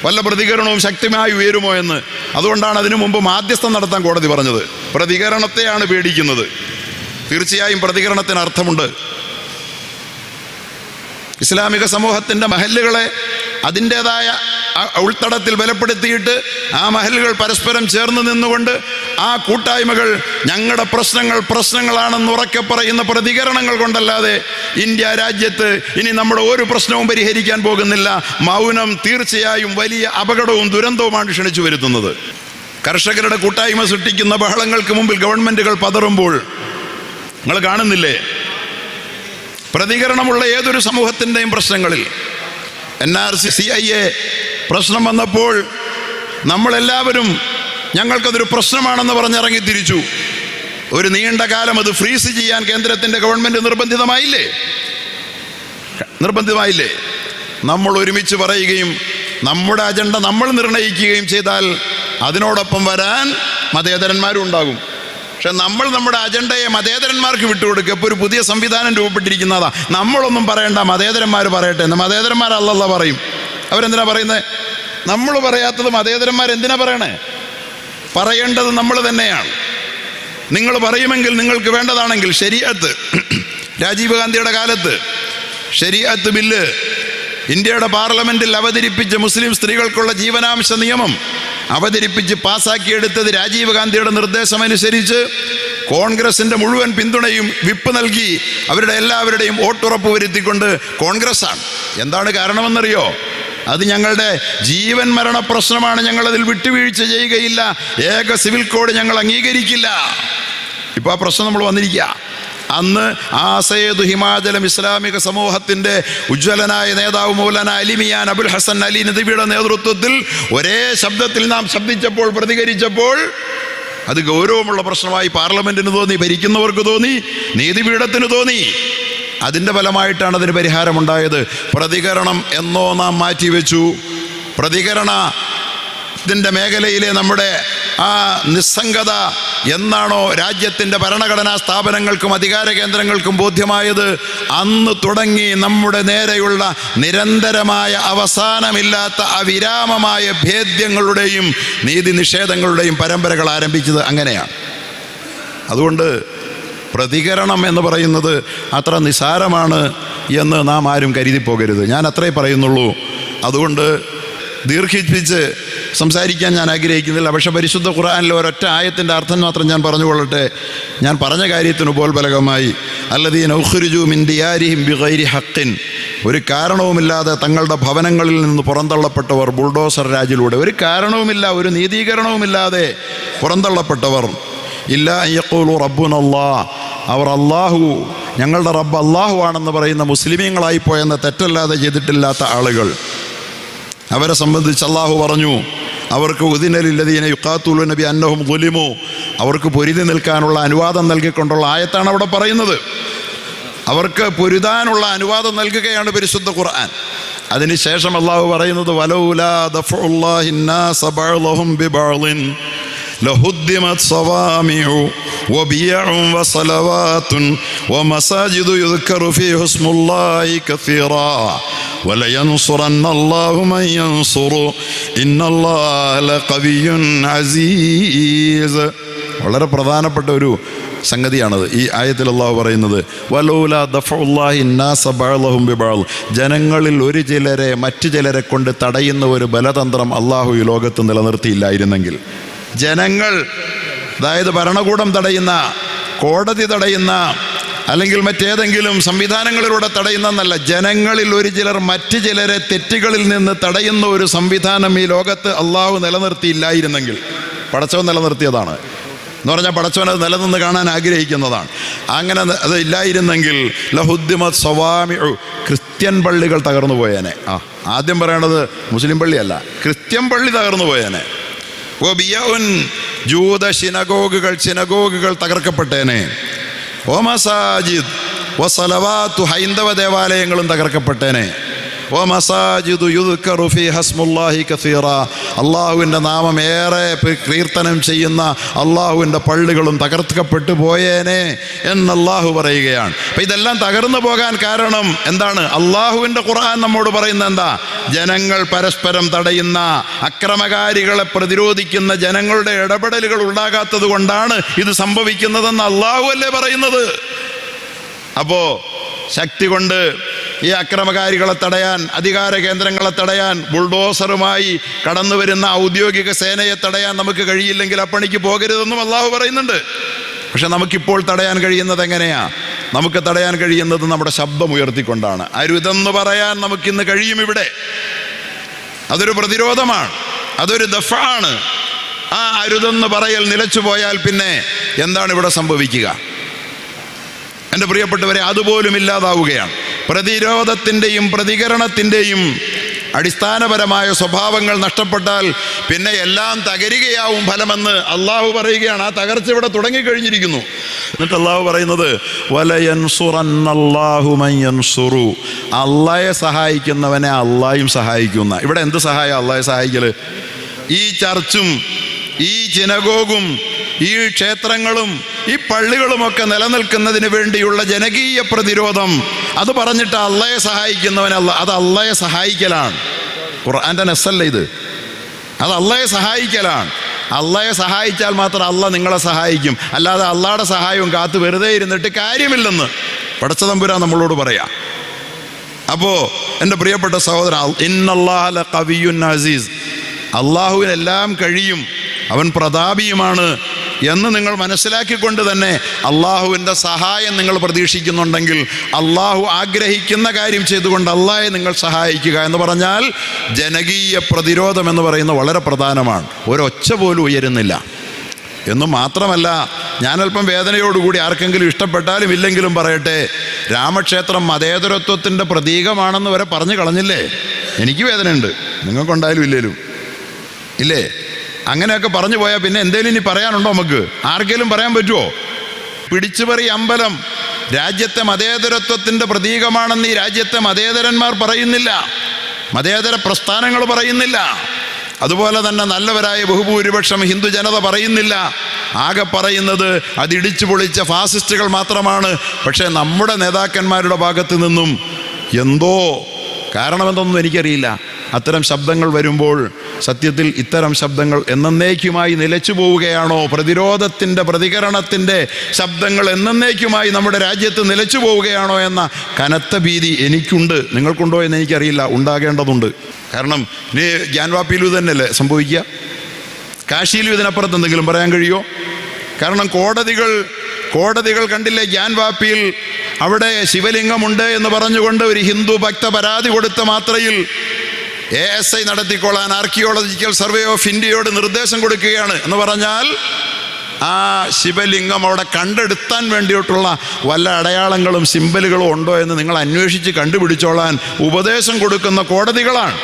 വല്ല പ്രതികരണവും ശക്തമായി ഉയരുമോ എന്ന്. അതുകൊണ്ടാണ് അതിനു മുമ്പ് മാധ്യസ്ഥം നടത്താൻ കോടതി പറഞ്ഞത്. പ്രതികരണത്തെയാണ് പേടിക്കുന്നത്. തീർച്ചയായും പ്രതികരണത്തിന് അർത്ഥമുണ്ട്. ഇസ്ലാമിക സമൂഹത്തിൻ്റെ മഹല്ലുകളെ അതിൻ്റേതായ ഉൾത്തടത്തിൽ ബലപ്പെടുത്തിയിട്ട് ആ മഹല്ലുകൾ പരസ്പരം ചേർന്ന് നിന്നുകൊണ്ട് ആ കൂട്ടായ്മകൾ ഞങ്ങളുടെ പ്രശ്നങ്ങളാണെന്ന് ഉറക്കെ പറയുന്ന പ്രതികരണങ്ങൾ കൊണ്ടല്ലാതെ ഇന്ത്യ രാജ്യത്ത് ഇനി നമ്മുടെ ഒരു പ്രശ്നവും പരിഹരിക്കാൻ പോകുന്നില്ല. മൗനം തീർച്ചയായും വലിയ അപകടവും ദുരന്തവുമാണ് ക്ഷണിച്ചു വരുത്തുന്നത്. കർഷകരുടെ കൂട്ടായ്മ സൃഷ്ടിക്കുന്ന ബഹളങ്ങൾക്ക് മുമ്പിൽ ഗവൺമെൻറ്റുകൾ പതറുമ്പോൾ നിങ്ങൾ കാണുന്നില്ലേ? പ്രതികരണമുള്ള ഏതൊരു സമൂഹത്തിൻ്റെയും പ്രശ്നങ്ങളിൽ NRC CIA പ്രശ്നം വന്നപ്പോൾ നമ്മളെല്ലാവരും ഞങ്ങൾക്കതൊരു പ്രശ്നമാണെന്ന് പറഞ്ഞിറങ്ങി തിരിച്ചു. ഒരു നീണ്ട കാലം അത് ഫ്രീസ് ചെയ്യാൻ കേന്ദ്രത്തിൻ്റെ ഗവൺമെൻറ് നിർബന്ധിതമായില്ലേ? നമ്മൾ ഒരുമിച്ച് പറയുകയും നമ്മുടെ അജണ്ട നമ്മൾ നിർണയിക്കുകയും ചെയ്താൽ അതിനോടൊപ്പം വരാൻ മതേതരന്മാരും ഉണ്ടാകും. പക്ഷെ നമ്മൾ നമ്മുടെ അജണ്ടയെ മതേതരന്മാർക്ക് വിട്ടുകൊടുക്കുക. ഇപ്പോൾ ഒരു പുതിയ സംവിധാനം രൂപപ്പെട്ടിരിക്കുന്നതാ. നമ്മളൊന്നും പറയണ്ട, മതേതരന്മാർ പറയട്ടെ എന്ന്. മതേതരന്മാർ അല്ലല്ല പറയും. അവരെന്തിനാ പറയുന്നത്? നമ്മൾ പറയാത്തത് മതേതരന്മാരെന്തിനാ പറയണേ? പറയേണ്ടത് നമ്മൾ തന്നെയാണ്. നിങ്ങൾ പറയുമെങ്കിൽ നിങ്ങൾക്ക് വേണ്ടതാണെങ്കിൽ ശരീഅത്ത്, രാജീവ് ഗാന്ധിയുടെ കാലത്ത് ശരീഅത്ത് ബില്ല് ഇന്ത്യയുടെ പാർലമെന്റിൽ അവതരിപ്പിച്ച് മുസ്ലിം സ്ത്രീകൾക്കുള്ള ജീവനാംശ നിയമം അവതരിപ്പിച്ച് പാസാക്കിയെടുത്തത് രാജീവ് ഗാന്ധിയുടെ നിർദ്ദേശമനുസരിച്ച് കോൺഗ്രസിൻ്റെ മുഴുവൻ പിന്തുണയും വിപ്പ് നൽകി അവരുടെ എല്ലാവരുടെയും വോട്ടുറപ്പ് വരുത്തിക്കൊണ്ട് കോൺഗ്രസ്സാണ്. എന്താണ് കാരണമെന്നറിയോ? അത് ഞങ്ങളുടെ ജീവൻ മരണ പ്രശ്നമാണ്, ഞങ്ങളതിൽ വിട്ടുവീഴ്ച ചെയ്യുകയില്ല, ഏക സിവിൽ കോഡ് ഞങ്ങൾ അംഗീകരിക്കില്ല. ഇപ്പോൾ ആ പ്രശ്നം നമ്മൾ വന്നിരിക്കുക. അന്ന് ആസേദ് ഹിമാചലം ഇസ്ലാമിക സമൂഹത്തിൻ്റെ ഉജ്ജ്വലനായ നേതാവ് മൗലാന അലിമിയാൻ അബുൽ ഹസൻ അലി നദ്വിയുടെ നേതൃത്വത്തിൽ ഒരേ ശബ്ദത്തിൽ നാം ശബ്ദിച്ചപ്പോൾ, പ്രതികരിച്ചപ്പോൾ അത് ഗൗരവമുള്ള പ്രശ്നമായി പാർലമെന്റിന് തോന്നി, ഭരിക്കുന്നവർക്ക് തോന്നി, നീതിപീഠത്തിന് തോന്നി. അതിൻ്റെ ഫലമായിട്ടാണ് അതിന് പരിഹാരമുണ്ടായത്. പ്രതികരണം എന്നോ നാം മാറ്റിവെച്ചു. പ്രതികരണത്തിൻ്റെ മേഖലയിലെ നമ്മുടെ ആ നിസ്സംഗത എന്നാണോ രാജ്യത്തിൻ്റെ ഭരണഘടനാ സ്ഥാപനങ്ങൾക്കും അധികാര കേന്ദ്രങ്ങൾക്കും ബോധ്യമായത്, അന്ന് തുടങ്ങി നമ്മുടെ നേരെയുള്ള നിരന്തരമായ അവസാനമില്ലാത്ത അവിരാമമായ ഭേദ്യങ്ങളുടെയും നീതി നിഷേധങ്ങളുടെയും പരമ്പരകൾ ആരംഭിച്ചത് അങ്ങനെയാണ്. അതുകൊണ്ട് പ്രതികരണം എന്ന് പറയുന്നത് അത്ര നിസാരമാണ് എന്ന് നാം ആരും കരുതി പോകരുത്. ഞാൻ അത്രേ പറയുന്നുള്ളൂ. അതുകൊണ്ട് ദീർഘിപ്പിച്ച് സംസാരിക്കാൻ ഞാൻ ആഗ്രഹിക്കുന്നില്ല. പക്ഷെ പരിശുദ്ധ ഖുർആനിലെ ഒരൊറ്റ ആയത്തിൻ്റെ അർത്ഥം മാത്രം ഞാൻ പറഞ്ഞുകൊള്ളട്ടെ. ഞാൻ പറഞ്ഞ കാര്യത്തിന് ഉപോത്ബലകമായി അല്ലദീന ഉഖ്രിജൂ മിൻ ദിയാരിഹിം ബിഗൈരി ഹഖ്ഖിൻ, ഒരു കാരണവുമില്ലാതെ തങ്ങളുടെ ഭവനങ്ങളിൽ നിന്ന് പുറന്തള്ളപ്പെട്ടവർ ബുൾഡോസർ രാജിലൂടെ, ഒരു കാരണവുമില്ല, ഒരു നീതീകരണവുമില്ലാതെ പുറന്തള്ളപ്പെട്ടവർ. ഇല്ലാ അൻ യഖൂലു റബ്ബുനല്ലാഹ്, അവർ അള്ളാഹു, ഞങ്ങളുടെ റബ്ബ് അള്ളാഹു ആണെന്ന് പറയുന്ന മുസ്ലിമീങ്ങളായിപ്പോയെന്ന തെറ്റല്ലാതെ ചെയ്തിട്ടില്ലാത്ത ആളുകൾ, അവരെ സംബന്ധിച്ച് അള്ളാഹു പറഞ്ഞു, അവർക്ക് ഉദിനലില്ലദീന യുഖാത്തുലൂന ബി അന്നഹും ളുലിമു, അവർക്ക് പൊരുതി നിൽക്കാനുള്ള അനുവാദം നൽകിക്കൊണ്ടുള്ള ആയത്താണ് അവിടെ പറയുന്നത്. അവർക്ക് പൊരുതാനുള്ള അനുവാദം നൽകുകയാണ് പരിശുദ്ധ ഖുർആൻ. അതിനുശേഷം അള്ളാഹു പറയുന്നത് വലൗലാ ദഫഉല്ലാഹി الناس ബഅ്ളഹും ബിബഅ്ളിൻ ലഹുദ്ദിമത് സ്വവാമിഉ വബിയഉ വസലവാതുൻ വമസാജിദു യുദ്കറു ഫീഹി ഇസ്മുല്ലാഹി കസീറാ വലയൻസുറന്ന അല്ലാഹു മൻ യൻസുറു ഇന്നല്ലാഹ ലഖവിയ്യുൻ അസീസ്. വളരെ പ്രധാനപ്പെട്ട ഒരു സംഗതിയാണത്. ഈ ആയത്തിൽ അള്ളാഹു പറയുന്നത് വലൗലാ ദഫഉല്ലാഹി الناس ബഅ്ളഹും ബിബഅ്ൾ, ജനങ്ങളിൽ ഒരു ചിലരെ മറ്റു ചിലരെ കൊണ്ട് തടയുന്ന ഒരു ബലതന്ത്രം അള്ളാഹു ഈ ലോകത്ത് നിലനിർത്തിയില്ലായിരുന്നെങ്കിൽ, ജനങ്ങൾ, അതായത് ഭരണകൂടം തടയുന്ന, കോടതി തടയുന്ന, അല്ലെങ്കിൽ മറ്റേതെങ്കിലും സംവിധാനങ്ങളിലൂടെ തടയുന്നതെന്നല്ല, ജനങ്ങളിൽ ഒരു ചിലർ മറ്റു ചിലരെ തെറ്റുകളിൽ നിന്ന് തടയുന്ന ഒരു സംവിധാനം ഈ ലോകത്ത് അള്ളാഹു നിലനിർത്തിയില്ലായിരുന്നെങ്കിൽ, പടച്ചവൻ നിലനിർത്തിയതാണ് എന്ന് പറഞ്ഞാൽ പടച്ചവൻ അത് നിലനിന്ന് കാണാൻ ആഗ്രഹിക്കുന്നതാണ്. അങ്ങനെ അത് ഇല്ലായിരുന്നെങ്കിൽ ലഹുദ്ദിമത് സ്വവാമിഉ, ക്രിസ്ത്യൻ പള്ളികൾ തകർന്നു പോയേനെ. ആദ്യം പറയേണ്ടത് മുസ്ലിം പള്ളിയല്ല, ക്രിസ്ത്യൻ പള്ളി തകർന്നു പോയേനെ. വബിയഉൻ, ജൂത സിനഗോഗുകൾ തകർക്കപ്പെട്ടേനെ. വമസാജിദ് വസലവാത്തു, ഹൈന്ദവ ദേവാലയങ്ങളും തകർക്കപ്പെട്ടേനെ. വമസാജിദു യുദ്കറു ഫീഹി ഇസ്മുല്ലാഹി കസീറാ, അള്ളാഹുവിൻ്റെ നാമം ഏറെ കീർത്തനം ചെയ്യുന്ന അള്ളാഹുവിൻ്റെ പള്ളികളും തകർക്കപ്പെട്ടു പോയേനെ എന്ന് അള്ളാഹു പറയുകയാണ്. അപ്പം ഇതെല്ലാം തകർന്നു പോകാൻ കാരണം എന്താണ്? അള്ളാഹുവിൻ്റെ ഖുർആൻ നമ്മോട് പറയുന്നത് എന്താ? ജനങ്ങൾ പരസ്പരം തടയുന്ന, അക്രമകാരികളെ പ്രതിരോധിക്കുന്ന ജനങ്ങളുടെ ഇടപെടലുകൾ ഉണ്ടാകാത്തത് കൊണ്ടാണ് ഇത് സംഭവിക്കുന്നതെന്ന് അള്ളാഹു അല്ലേ പറയുന്നത്. അപ്പോൾ ശക്തി കൊണ്ട് ഈ അക്രമകാരികളെ തടയാൻ, അധികാര കേന്ദ്രങ്ങളെ തടയാൻ, ബുൾഡോസറുമായി കടന്നു വരുന്ന ഔദ്യോഗിക സേനയെ തടയാൻ നമുക്ക് കഴിയില്ലെങ്കിൽ അപ്പണിക്ക് പോകരുതെന്നും അള്ളാഹു പറയുന്നുണ്ട്. പക്ഷെ നമുക്കിപ്പോൾ തടയാൻ കഴിയുന്നത് എങ്ങനെയാ? നമുക്ക് തടയാൻ കഴിയുന്നത് നമ്മുടെ ശബ്ദം ഉയർത്തിക്കൊണ്ടാണ്. അരുതെന്ന് പറയാൻ നമുക്കിന്ന് കഴിയും. ഇവിടെ അതൊരു പ്രതിരോധമാണ്, അതൊരു ദഫാണ്. ആ അരുതെന്ന് പറയൽ നിലച്ചു പോയാൽ പിന്നെ എന്താണ് ഇവിടെ സംഭവിക്കുക? എൻ്റെ പ്രിയപ്പെട്ടവരെ, അതുപോലും ഇല്ലാതാവുകയാണ്. പ്രതിരോധത്തിൻ്റെയും പ്രതികരണത്തിൻ്റെയും അടിസ്ഥാനപരമായ സ്വഭാവങ്ങൾ നഷ്ടപ്പെട്ടാൽ പിന്നെ എല്ലാം തകരുകയാവും ഫലമെന്ന് അള്ളാഹു പറയുകയാണ്. ആ തകർച്ച ഇവിടെ തുടങ്ങിക്കഴിഞ്ഞിരിക്കുന്നു. എന്നിട്ട് അള്ളാഹു പറയുന്നത് വലയൻസുറന്നല്ലാഹു മൻ യൻസുറു, അള്ളാഹയെ സഹായിക്കുന്നവനെ അള്ളാഹയും സഹായിക്കുന്ന. ഇവിടെ എന്ത് സഹായം അള്ളാഹയെ സഹായിക്കൽ? ഈ ചർച്ചും ഈ സിനഗോഗും ഈ ക്ഷേത്രങ്ങളും ഈ പള്ളികളുമൊക്കെ നിലനിൽക്കുന്നതിന് വേണ്ടിയുള്ള ജനകീയ പ്രതിരോധം, അത് പറഞ്ഞിട്ട് അള്ളാഹയെ സഹായിക്കുന്നവനല്ല, അത് അള്ളാഹയെ സഹായിക്കലാണ്. ഖുർആൻ്റെ നസ്സല്ല ഇത്, അത് അള്ളാഹയെ സഹായിക്കലാണ്. അള്ളാഹയെ സഹായിച്ചാൽ മാത്രം അള്ളാഹ് നിങ്ങളെ സഹായിക്കും, അല്ലാതെ അള്ളാഹയുടെ സഹായവും കാത്ത് വെറുതെ ഇരുന്നിട്ട് കാര്യമില്ലെന്ന് പടച്ച തമ്പുരാൻ നമ്മളോട് പറയാം. അപ്പോൾ എൻ്റെ പ്രിയപ്പെട്ട സഹോദരൻ, ഇന്നല്ലാഹ ലഖവിയ്യുൻ അസീസ്, അള്ളാഹുവിനെല്ലാം കഴിയും, അവൻ പ്രതാപിയുമാണ് എന്ന് നിങ്ങൾ മനസ്സിലാക്കിക്കൊണ്ട് തന്നെ അള്ളാഹുവിൻ്റെ സഹായം നിങ്ങൾ പ്രതീക്ഷിക്കുന്നുണ്ടെങ്കിൽ അള്ളാഹു ആഗ്രഹിക്കുന്ന കാര്യം ചെയ്തുകൊണ്ട് അള്ളാഹയെ നിങ്ങൾ സഹായിക്കുക എന്ന് പറഞ്ഞാൽ ജനകീയ പ്രതിരോധം എന്ന് പറയുന്നത് വളരെ പ്രധാനമാണ്. ഒരൊച്ച പോലും ഉയരുന്നില്ല എന്നു മാത്രമല്ല, ഞാനല്പം വേദനയോടുകൂടി ആർക്കെങ്കിലും ഇഷ്ടപ്പെട്ടാലും ഇല്ലെങ്കിലും പറയട്ടെ, രാമക്ഷേത്രം മതേതരത്വത്തിൻ്റെ പ്രതീകമാണെന്ന് വരെ പറഞ്ഞു കളഞ്ഞില്ലേ? എനിക്ക് വേദനയുണ്ട്, നിങ്ങൾക്കുണ്ടായാലും ഇല്ലേലും ഇല്ലേ? അങ്ങനെയൊക്കെ പറഞ്ഞു പോയാൽ പിന്നെ എന്തേലും ഇനി പറയാനുണ്ടോ? നമുക്ക് ആർക്കെങ്കിലും പറയാൻ പറ്റുമോ? പിടിച്ചുപറി അമ്പലം രാജ്യത്തെ മതേതരത്വത്തിൻ്റെ പ്രതീകമാണെന്ന് ഈ രാജ്യത്തെ മതേതരന്മാർ പറയുന്നില്ല, മതേതര പ്രസ്ഥാനങ്ങൾ പറയുന്നില്ല, അതുപോലെ തന്നെ നല്ലവരായ ബഹുഭൂരിപക്ഷം ഹിന്ദു ജനത പറയുന്നില്ല. ആകെ പറയുന്നത് അതിടിച്ചു പൊളിച്ച ഫാസിസ്റ്റുകൾ മാത്രമാണ്. പക്ഷേ നമ്മുടെ നേതാക്കന്മാരുടെ ഭാഗത്ത് നിന്നും എന്തോ കാരണമെന്തൊന്നും എനിക്കറിയില്ല, അത്തരം ശബ്ദങ്ങൾ വരുമ്പോൾ സത്യത്തിൽ ഇത്തരം ശബ്ദങ്ങൾ എന്നേക്കുമായി നിലച്ചു പോവുകയാണോ? പ്രതിരോധത്തിൻ്റെ പ്രതികരണത്തിൻ്റെ ശബ്ദങ്ങൾ എന്നേക്കുമായി നമ്മുടെ രാജ്യത്ത് നിലച്ചു പോവുകയാണോ എന്ന കനത്ത ഭീതി എനിക്കുണ്ട്. നിങ്ങൾക്കുണ്ടോ എന്ന് എനിക്കറിയില്ല, ഉണ്ടാകേണ്ടതുണ്ട്. കാരണം ഇനി ഗ്യാൻവാപ്പിയിലും തന്നെയല്ലേ സംഭവിക്കുക? കാശിയിലും ഇതിനപ്പുറത്ത് എന്തെങ്കിലും പറയാൻ കഴിയുമോ? കാരണം കോടതികൾ കണ്ടില്ലേ ഗ്യാൻവാപ്പിയിൽ അവിടെ ശിവലിംഗമുണ്ട് എന്ന് പറഞ്ഞുകൊണ്ട് ഒരു ഹിന്ദു ഭക്ത പരാതി കൊടുത്ത മാത്രയിൽ ASI നടത്തിക്കൊള്ളാൻ ആർക്കിയോളജിക്കൽ സർവേ ഓഫ് ഇന്ത്യയോട് നിർദ്ദേശം കൊടുക്കുകയാണ്. എന്ന് പറഞ്ഞാൽ ആ ശിവലിംഗം അവിടെ കണ്ടെടുത്താൻ വേണ്ടിയിട്ടുള്ള വല്ല അടയാളങ്ങളും സിംബലുകളും ഉണ്ടോ എന്ന് നിങ്ങൾ അന്വേഷിച്ച് കണ്ടുപിടിച്ചോളാൻ ഉപദേശം കൊടുക്കുന്ന കോടതികളാണ്.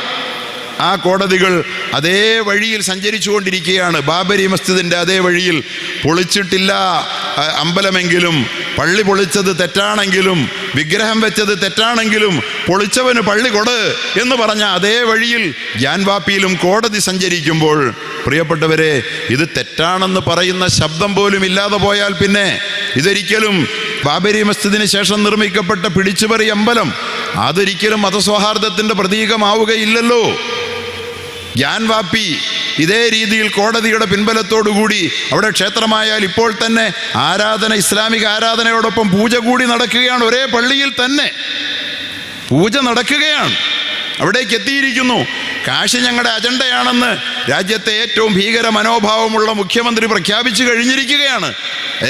ആ കോടതികൾ അതേ വഴിയിൽ സഞ്ചരിച്ചു കൊണ്ടിരിക്കുകയാണ്. ബാബരി മസ്ജിദിൻ്റെ അതേ വഴിയിൽ പൊളിച്ചിട്ടില്ല അമ്പലമെങ്കിലും, പള്ളി പൊളിച്ചത് തെറ്റാണെങ്കിലും, വിഗ്രഹം വെച്ചത് തെറ്റാണെങ്കിലും പൊളിച്ചവന് പള്ളി കൊട് എന്ന് പറഞ്ഞ അതേ വഴിയിൽ ഗ്യാൻവാപ്പിയിലും കോടതി സഞ്ചരിക്കുമ്പോൾ, പ്രിയപ്പെട്ടവരെ, ഇത് തെറ്റാണെന്ന് പറയുന്ന ശബ്ദം പോലും ഇല്ലാതെ പോയാൽ പിന്നെ ഇതൊരിക്കലും ബാബരി മസ്ജിദിന് ശേഷം നിർമ്മിക്കപ്പെട്ട പിടിച്ചുപറി അമ്പലം അതൊരിക്കലും മതസൗഹാർദ്ദത്തിൻ്റെ പ്രതീകമാവുകയില്ലല്ലോ. ഗ്യാൻവാപ്പി ഇതേ രീതിയിൽ കോടതിയുടെ പിൻബലത്തോടുകൂടി അവിടെ ക്ഷേത്രമായാൽ ഇപ്പോൾ തന്നെ ആരാധന, ഇസ്ലാമിക ആരാധനയോടൊപ്പം പൂജ കൂടി നടക്കുകയാണ്. ഒരേ പള്ളിയിൽ തന്നെ പൂജ നടക്കുകയാണ്. അവിടേക്ക് എത്തിയിരിക്കുന്നു. കാശി ഞങ്ങളുടെ അജണ്ടയാണെന്ന് രാജ്യത്തെ ഏറ്റവും ഭീകര മനോഭാവമുള്ള മുഖ്യമന്ത്രി പ്രഖ്യാപിച്ചു കഴിഞ്ഞിരിക്കുകയാണ്.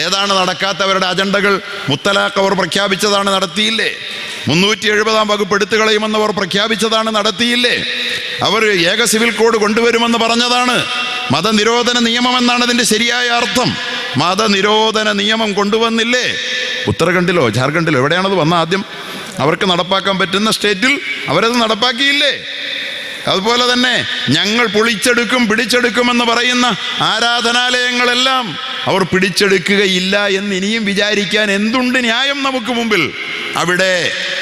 ഏതാണ് നടക്കാത്തവരുടെ അജണ്ടകൾ? മുത്തലാഖ് അവർ പ്രഖ്യാപിച്ചതാണ്, നടത്തിയില്ലേ? 370 വകുപ്പ് എടുത്തുകളയുമെന്നവർ പ്രഖ്യാപിച്ചതാണ്, നടത്തിയില്ലേ? അവർ ഏക സിവിൽ കോഡ് കൊണ്ടുവരുമെന്ന് പറഞ്ഞതാണ്. മതനിരോധന നിയമം എന്നാണ് അതിൻ്റെ ശരിയായ അർത്ഥം. മതനിരോധന നിയമം കൊണ്ടുവന്നില്ലേ? ഉത്തരാഖണ്ഡിലോ ജാർഖണ്ഡിലോ എവിടെയാണത് വന്ന ആദ്യം? അവർക്ക് നടപ്പാക്കാൻ പറ്റുന്ന സ്റ്റേറ്റിൽ അവരത് നടപ്പാക്കിയില്ലേ? അതുപോലെ തന്നെ ഞങ്ങൾ പൊളിച്ചെടുക്കും പിടിച്ചെടുക്കുമെന്ന് പറയുന്ന ആരാധനാലയങ്ങളെല്ലാം അവർ പിടിച്ചെടുക്കുകയില്ല എന്ന് ഇനിയും വിചാരിക്കാൻ എന്തുണ്ട് ന്യായം നമുക്ക് മുമ്പിൽ? അവിടെ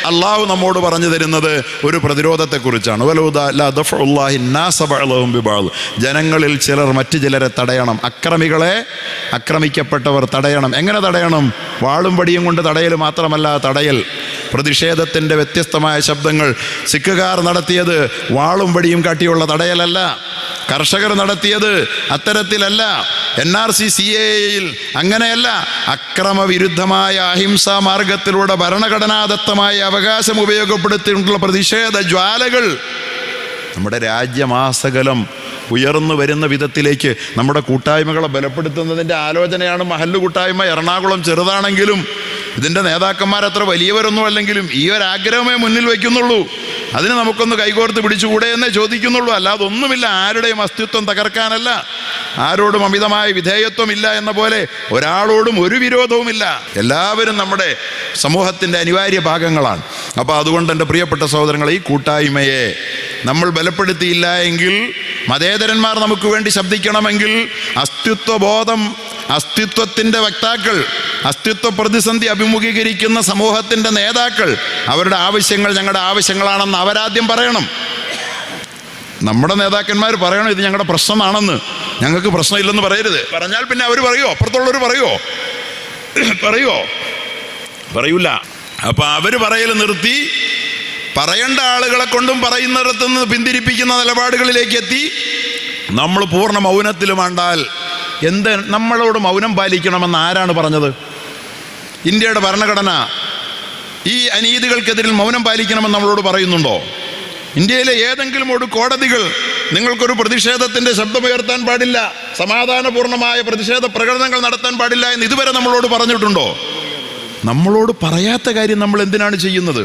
അള്ളാഹു നമ്മോട് പറഞ്ഞു തരുന്നത് ഒരു പ്രതിരോധത്തെക്കുറിച്ചാണ്. ജനങ്ങളിൽ ചിലർ മറ്റു ചിലരെ തടയണം. ആക്രമിക്കപ്പെട്ടവർ തടയണം. എങ്ങനെ തടയണം? വാളും വടിയും കൊണ്ട് തടയൽ മാത്രമല്ല, തടയൽ പ്രതിഷേധത്തിൻ്റെ വ്യത്യസ്തമായ ശബ്ദങ്ങൾ. സിഖുകാർ നടത്തിയത് വാളും വടിയും കാട്ടിയുള്ള തടയലല്ല. കർഷകർ നടത്തിയത് അത്തരത്തിലല്ല. NRC CAAയിൽ അങ്ങനെയല്ല. അക്രമവിരുദ്ധമായ അഹിംസാ മാർഗത്തിലൂടെ ഭരണഘടനാദത്തമായ അവകാശം ഉപയോഗപ്പെടുത്തിയിട്ടുള്ള പ്രതിഷേധ ജ്വാലകൾ നമ്മുടെ രാജ്യമാസകലം ഉയർന്നു വരുന്ന വിധത്തിലേക്ക് നമ്മുടെ കൂട്ടായ്മകളെ ബലപ്പെടുത്തുന്നതിൻ്റെ ആലോചനയാണ് മഹല്ല് കൂട്ടായ്മ. എറണാകുളം ചെറുതാണെങ്കിലും ഇതിൻ്റെ നേതാക്കന്മാരത്ര വലിയവരൊന്നും അല്ലെങ്കിലും ഈ ഒരാഗ്രഹമേ മുന്നിൽ വയ്ക്കുന്നുള്ളൂ. അതിന് നമുക്കൊന്ന് കൈകോർത്ത് പിടിച്ചുകൂടെ എന്നേ ചോദിക്കുന്നുള്ളൂ. അല്ലാതെ ഒന്നുമില്ല. ആരുടെയും അസ്തിത്വം തകർക്കാനല്ല, ആരോടും അമിതമായ വിധേയത്വമില്ല എന്ന പോലെ ഒരാളോടും ഒരു വിരോധവുമില്ല. എല്ലാവരും നമ്മുടെ സമൂഹത്തിൻ്റെ അനിവാര്യ ഭാഗങ്ങളാണ്. അപ്പോൾ അതുകൊണ്ട് എൻ്റെ പ്രിയപ്പെട്ട സഹോദരങ്ങളെ, ഈ കൂട്ടായ്മയെ നമ്മൾ ബലപ്പെടുത്തിയില്ല എങ്കിൽ, മതേതരന്മാർ നമുക്ക് വേണ്ടി ശബ്ദിക്കണമെങ്കിൽ, അസ്തിത്വബോധം, അസ്തിത്വത്തിൻ്റെ വക്താക്കൾ, അസ്തിത്വ പ്രതിസന്ധി അഭിമുഖീകരിക്കുന്ന സമൂഹത്തിൻ്റെ നേതാക്കൾ, അവരുടെ ആവശ്യങ്ങൾ ഞങ്ങളുടെ ആവശ്യങ്ങളാണെന്ന് അവരാദ്യം പറയണം. നമ്മുടെ നേതാക്കന്മാർ പറയണം ഇത് ഞങ്ങളുടെ പ്രശ്നമാണെന്ന്. ഞങ്ങൾക്ക് പ്രശ്നമില്ലെന്ന് പറയരുത്. പറഞ്ഞാൽ പിന്നെ അവർ പറയുമോ? അപ്പുറത്തുള്ളവർ പറയുമോ? പറയൂല. അപ്പം അവർ പറയൽ നിർത്തി പറയേണ്ട ആളുകളെ കൊണ്ടും പറയുന്നിടത്തുനിന്ന് പിന്തിരിപ്പിക്കുന്ന നിലപാടുകളിലേക്ക് എത്തി നമ്മൾ പൂർണ്ണ മൗനത്തിൽ വേണ്ടാൽ നമ്മളോട് മൗനം പാലിക്കണമെന്ന് ആരാണ് പറഞ്ഞത്? ഇന്ത്യയുടെ ഭരണഘടന ഈ അനീതികൾക്കെതിരിൽ മൗനം പാലിക്കണമെന്ന് നമ്മളോട് പറയുന്നുണ്ടോ? ഇന്ത്യയിലെ ഏതെങ്കിലും ഒരു കോടതികൾ നിങ്ങൾക്കൊരു പ്രതിഷേധത്തിൻ്റെ ശബ്ദമുയർത്താൻ പാടില്ല, സമാധാനപൂർണമായ പ്രതിഷേധ പ്രകടനങ്ങൾ നടത്താൻ പാടില്ല എന്ന് ഇതുവരെ നമ്മളോട് പറഞ്ഞിട്ടുണ്ടോ? നമ്മളോട് പറയാത്ത കാര്യം നമ്മൾ എന്തിനാണ് ചെയ്യുന്നത്?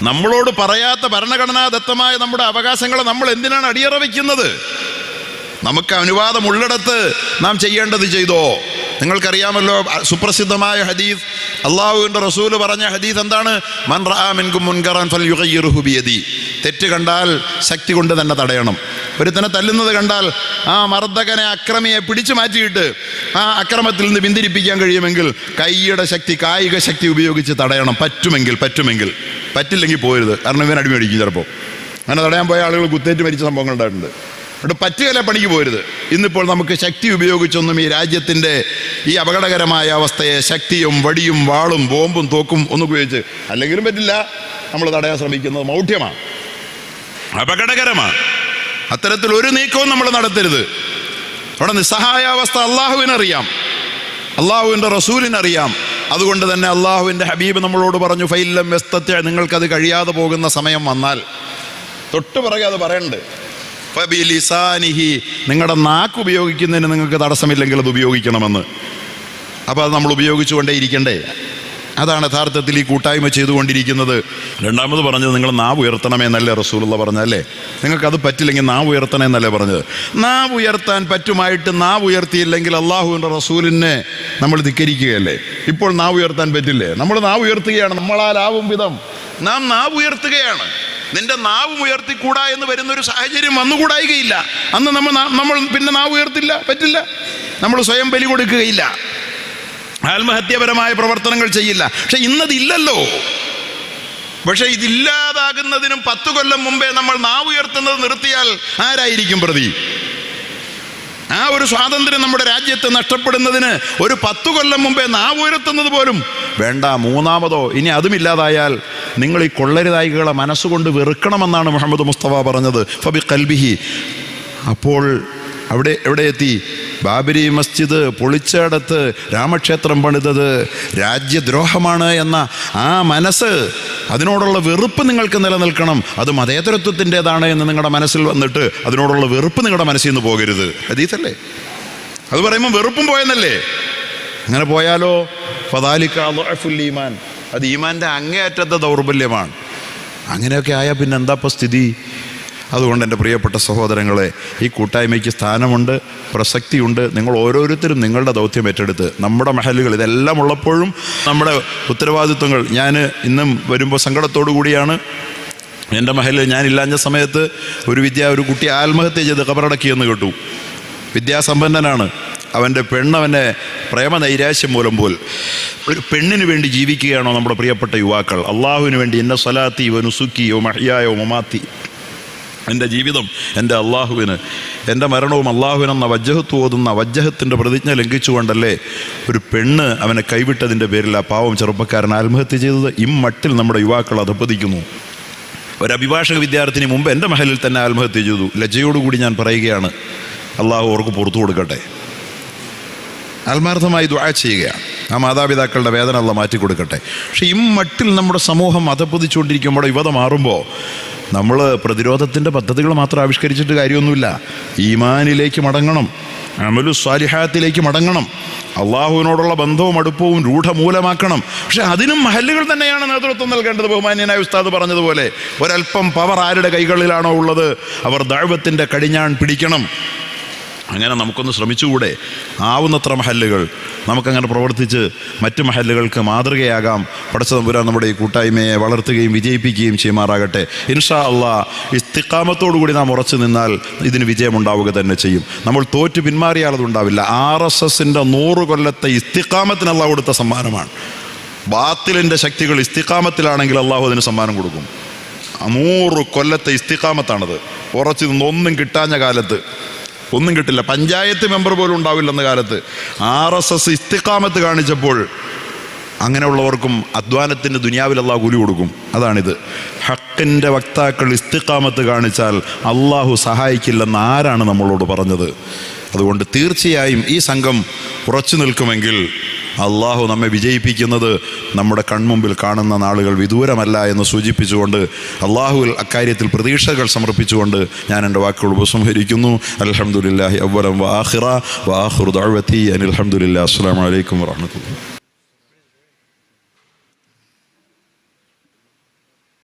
നമ്മളോട് പറയാത്ത ഭരണഘടനാദത്തമായ നമ്മുടെ അവകാശങ്ങളെ നമ്മൾ എന്തിനാണ് അടിയറ വയ്ക്കുന്നത്? നമുക്ക് അനുവാദമുള്ളിടത്ത് നാം ചെയ്യേണ്ടത് ചെയ്തോ? നിങ്ങൾക്കറിയാമല്ലോ സുപ്രസിദ്ധമായ ഹദീസ്, അള്ളാഹുവിൻ്റെ റസൂല് പറഞ്ഞ ഹദീസ് എന്താണ്? മൻ റആ മിൻകും മുൻകറൻ ഫൽയുഗയ്യിറുഹു ബിയദി. തെറ്റ് കണ്ടാൽ ശക്തി കൊണ്ട് തന്നെ തടയണം. ഒരുത്തനെ തല്ലുന്നത് കണ്ടാൽ ആ മർദ്ദകനെ, അക്രമിയെ പിടിച്ചു മാറ്റിയിട്ട് ആ അക്രമത്തിൽ നിന്ന് പിന്തിരിപ്പിക്കാൻ കഴിയുമെങ്കിൽ കൈയുടെ ശക്തി, കായിക ശക്തി ഉപയോഗിച്ച് തടയണം. പറ്റുമെങ്കിൽ. പറ്റില്ലെങ്കിൽ പോരുത്. കാരണം ഇവൻ അടിമ അടിക്കും ചിലപ്പോൾ. അങ്ങനെ തടയാൻ പോയ ആളുകൾ കുത്തേറ്റ് മരിച്ച സംഭവങ്ങൾ ഉണ്ടായിട്ടുണ്ട്. അതുകൊണ്ട് പറ്റുകയില്ല, പണിക്ക് പോരുത്. ഇന്നിപ്പോൾ നമുക്ക് ശക്തി ഉപയോഗിച്ചൊന്നും ഈ രാജ്യത്തിൻ്റെ ഈ അപകടകരമായ അവസ്ഥയെ ശക്തിയും വടിയും വാളും ബോംബും തോക്കും ഒന്നും ഉപയോഗിച്ച് അല്ലെങ്കിലും പറ്റില്ല. നമ്മൾ തടയാൻ ശ്രമിക്കുന്നത് മൗഢ്യമാണ്, അപകടകരമാണ്. അത്തരത്തിൽ ഒരു നീക്കവും നമ്മൾ നടത്തരുത്. അവിടെ നിസ്സഹായാവസ്ഥ അള്ളാഹുവിനറിയാം, അള്ളാഹുവിൻ്റെ റസൂലിനറിയാം. അതുകൊണ്ട് തന്നെ അള്ളാഹുവിൻ്റെ ഹബീബ് നമ്മളോട് പറഞ്ഞു, ഫൈലം യസ്തത്യ, നിങ്ങൾക്കത് കഴിയാതെ പോകുന്ന സമയം വന്നാൽ, തൊട്ട് പുറകെ അത് പറയണ്ട്, ഫബിലിസാനിഹി, നിങ്ങളുടെ നാക്ക് ഉപയോഗിക്കുന്നതിന് നിങ്ങൾക്ക് തടസ്സമില്ലെങ്കിൽ അത് ഉപയോഗിക്കണമെന്ന്. അപ്പോൾ അത് നമ്മൾ ഉപയോഗിച്ചുകൊണ്ടേ ഇരിക്കണ്ടേ? അതാണ് യഥാർത്ഥത്തിൽ ഈ കൂട്ടായ്മ ചെയ്തുകൊണ്ടിരിക്കുന്നത്. രണ്ടാമത് പറഞ്ഞത് നിങ്ങൾ നാവ് ഉയർത്തണമെന്നല്ലേ റസൂലുള്ള പറഞ്ഞല്ലേ? നിങ്ങൾക്കത് പറ്റില്ലെങ്കിൽ നാവ് ഉയർത്തണമെന്നല്ലേ പറഞ്ഞത്? നാവ് ഉയർത്താൻ പറ്റുമായിട്ട് നാവ് ഉയർത്തിയില്ലെങ്കിൽ അള്ളാഹുവിൻ്റെ റസൂലിനെ നമ്മൾ ധിക്കരിക്കുകയല്ലേ? ഇപ്പോൾ നാവ് ഉയർത്താൻ പറ്റില്ലേ? നമ്മൾ നാവ് ഉയർത്തുകയാണ്. നമ്മളാലാവും വിധം നാം നാവ് ഉയർത്തുകയാണ്. നിന്റെ നാവും ഉയർത്തിക്കൂടാ എന്ന് വരുന്നൊരു സാഹചര്യം വന്നുകൂടായികയില്ല. അന്ന് നമ്മൾ പിന്നെ നാവ് ഉയർത്തില്ല, പറ്റില്ല. നമ്മൾ സ്വയം ബലി കൊടുക്കുകയില്ല, ആത്മഹത്യപരമായ പ്രവർത്തനങ്ങൾ ചെയ്യില്ല. പക്ഷെ ഇന്നതില്ലല്ലോ. പക്ഷെ ഇതില്ലാതാകുന്നതിനും 10 കൊല്ലം മുമ്പേ നമ്മൾ നാവ് ഉയർത്തുന്നത് നിർത്തിയാൽ ആരായിരിക്കും പ്രതി? ആ ഒരു സ്വാതന്ത്ര്യം നമ്മുടെ രാജ്യത്ത് നഷ്ടപ്പെടുന്നതിന് ഒരു 10 കൊല്ലം മുമ്പേ നാവ് ഉയർത്തുന്നത് പോലും വേണ്ട. മൂന്നാമതോ ഇനി അതുമില്ലാതായാൽ നിങ്ങൾ ഈ കൊള്ളരുതായികളെ മനസ്സുകൊണ്ട് വെറുക്കണമെന്നാണ് മുഹമ്മദ് മുസ്തഫ പറഞ്ഞത്. ഫബി ഖൽബിഹി. അപ്പോൾ എവിടെ എത്തി? ബാബരി മസ്ജിദ് പൊളിച്ചെടുത്ത് രാമക്ഷേത്രം പണിതത് രാജ്യദ്രോഹമാണ് എന്ന ആ മനസ്സ്, അതിനോടുള്ള വെറുപ്പ് നിങ്ങൾക്ക് നിലനിൽക്കണം. അത് മതേതരത്വത്തിൻ്റെതാണ് എന്ന് നിങ്ങളുടെ മനസ്സിൽ വന്നിട്ട് അതിനോടുള്ള വെറുപ്പ് നിങ്ങളുടെ മനസ്സിൽ നിന്ന് പോകരുത്. ഹദീസല്ലേ അത്? പറയുമ്പോൾ വെറുപ്പും പോയെന്നല്ലേ? അങ്ങനെ പോയാലോ ഫദാലിക അദ്അഫുൽ ഈമാൻ, അത് ഈമാൻ്റെ അങ്ങേയറ്റത്തെ ദൗർബല്യമാണ്. അങ്ങനെയൊക്കെ ആയാൽ പിന്നെ എന്താ ഇപ്പോൾ സ്ഥിതി? അതുകൊണ്ട് എൻ്റെ പ്രിയപ്പെട്ട സഹോദരങ്ങളെ, ഈ കൂട്ടായ്മയ്ക്ക് സ്ഥാനമുണ്ട്, പ്രസക്തിയുണ്ട്. നിങ്ങൾ ഓരോരുത്തരും നിങ്ങളുടെ ദൗത്യം ഏറ്റെടുത്ത് നമ്മുടെ മഹലുകൾ ഇതെല്ലാം ഉള്ളപ്പോഴും നമ്മുടെ ഉത്തരവാദിത്വങ്ങൾ, ഞാൻ ഇന്നും വരുമ്പോൾ സങ്കടത്തോടു കൂടിയാണ്, എൻ്റെ മഹലിൽ ഞാനില്ലാഞ്ഞ സമയത്ത് ഒരു കുട്ടി ആത്മഹത്യ ചെയ്ത് ഖബറടക്കിയെന്ന് കേട്ടു. വിദ്യാസമ്പന്നനാണ്. അവൻ്റെ പെണ്ണവനെ പ്രേമനൈരാശ്യം മൂലം ഒരു പെണ്ണിന് വേണ്ടി ജീവിക്കുകയാണോ നമ്മുടെ പ്രിയപ്പെട്ട യുവാക്കൾ? അള്ളാഹുവിന് വേണ്ടി ഇന്ന സ്വലാത്തി വ നുസുക്കി വ മഹ്യായ വ മമാത്തി, എൻ്റെ ജീവിതം എൻ്റെ അള്ളാഹുവിന്, എൻ്റെ മരണവും അള്ളാഹുവിനെന്ന വജ്ജഹത്ത് ഓതുന്ന വജ്ജഹത്തിൻ്റെ പ്രതിജ്ഞ ലംഘിച്ചുകൊണ്ടല്ലേ ഒരു പെണ്ണ് അവനെ കൈവിട്ടതിൻ്റെ പേരിൽ ആ പാവം ചെറുപ്പക്കാരൻ ആത്മഹത്യ ചെയ്തത്? ഇമ്മട്ടിൽ നമ്മുടെ യുവാക്കൾ അധപ്പതിക്കുന്നു. ഒരു അഭിഭാഷക വിദ്യാർത്ഥിനി മുമ്പ് എൻ്റെ മഹലിൽ തന്നെ ആത്മഹത്യ ചെയ്തു. ലജ്ജയോടുകൂടി ഞാൻ പറയുകയാണ്, അള്ളാഹു അവർക്ക് പുറത്തു കൊടുക്കട്ടെ. ആത്മാർത്ഥമായി ദുആ ചെയ്യുകയാണ്. ആ മാതാപിതാക്കളുടെ വേദന അള്ളാഹു മാറ്റി കൊടുക്കട്ടെ. പക്ഷെ ഇമ്മട്ടിൽ നമ്മുടെ സമൂഹം അധപ്പതിച്ചുകൊണ്ടിരിക്കുമ്പോൾ, യുവത മാറുമ്പോൾ നമ്മൾ പ്രതിരോധത്തിൻ്റെ പദ്ധതികൾ മാത്രം ആവിഷ്കരിച്ചിട്ട് കാര്യമൊന്നുമില്ല. ഈമാനിലേക്ക് മടങ്ങണം. അമലു സ്വാലിഹാത്തിലേക്ക് മടങ്ങണം, അള്ളാഹുവിനോടുള്ള ബന്ധവും അടുപ്പവും രൂഢമൂലമാക്കണം. പക്ഷെ അതിനും മഹല്ലുകൾ തന്നെയാണ് നേതൃത്വം നൽകേണ്ടത്. ബഹുമാന്യനായ ഉസ്താദ് പറഞ്ഞതുപോലെ ഒരല്പം പവർ ആരുടെ കൈകളിലാണോ ഉള്ളത് അവർ ദഅവത്തിൻ്റെ കടിഞ്ഞാൺ പിടിക്കണം. അങ്ങനെ നമുക്കൊന്ന് ശ്രമിച്ചുകൂടെ? ആവുന്നത്ര മഹല്ലുകൾ നമുക്കങ്ങനെ പ്രവർത്തിച്ച് മറ്റു മഹല്ലുകൾക്ക് മാതൃകയാകാം. പടച്ച തമ്പുരാൻ നമ്മുടെ ഈ കൂട്ടായ്മയെ വളർത്തുകയും വിജയിപ്പിക്കുകയും ചെയ്യുമാറാകട്ടെ. ഇൻഷാ അള്ളാഹ് ഇസ്തിഖാമത്തോടുകൂടി നാം ഉറച്ചു നിന്നാൽ ഇതിന് വിജയമുണ്ടാവുക തന്നെ ചെയ്യും. നമ്മൾ തോറ്റു പിന്മാറിയാൽ അതുണ്ടാവില്ല. RSSൻ്റെ 100 കൊല്ലത്തെ ഇസ്തിഖാമത്തിന് അള്ളാഹു കൊടുത്ത സമ്മാനമാണ്. ബാത്തിലിൻ്റെ ശക്തികൾ ഇസ്തിഖാമത്തിലാണെങ്കിൽ അള്ളാഹു അതിന് സമ്മാനം കൊടുക്കും. 100 കൊല്ലത്തെ ഇസ്തിഖാമത്താണത്. ഉറച്ചു നിന്ന് ഒന്നും കിട്ടാഞ്ഞ കാലത്ത് ഒന്നും കിട്ടില്ല, പഞ്ചായത്ത് മെമ്പർ പോലും ഉണ്ടാവില്ലെന്ന കാലത്ത് RSS ഇസ്തിഖാമത്ത് കാണിച്ചപ്പോൾ അങ്ങനെയുള്ളവർക്കും അധ്വാനത്തിന് ദുനിയാവിൽ അള്ളാഹു കൂലി കൊടുക്കും. അതാണിത്. ഹക്കിൻ്റെ വക്താക്കൾ ഇസ്തിഖാമത്ത് കാണിച്ചാൽ അള്ളാഹു സഹായിക്കില്ലെന്ന് ആരാണ് നമ്മളോട് പറഞ്ഞത്? അതുകൊണ്ട് തീർച്ചയായും ഈ സംഘം ഉറച്ചു നിൽക്കുമെങ്കിൽ അള്ളാഹു നമ്മെ വിജയിപ്പിക്കുന്നത് നമ്മുടെ കൺമുമ്പിൽ കാണുന്ന നാളുകൾ വിദൂരമല്ല എന്ന് സൂചിപ്പിച്ചുകൊണ്ട് അള്ളാഹുവിൽ അക്കാര്യത്തിൽ പ്രതീക്ഷകൾ സമർപ്പിച്ചുകൊണ്ട് ഞാൻ എൻ്റെ വാക്കുകൾ ഉപസംഹരിക്കുന്നു. അൽഹംദുലില്ലാഹി അവ്വലൻ വആഖിറ വആഖിറു ദഅവതി അനിൽ ഹംദുലില്ലാഹി. അസ്സലാമു അലൈക്കും വറഹ്മത്തുള്ളാഹി.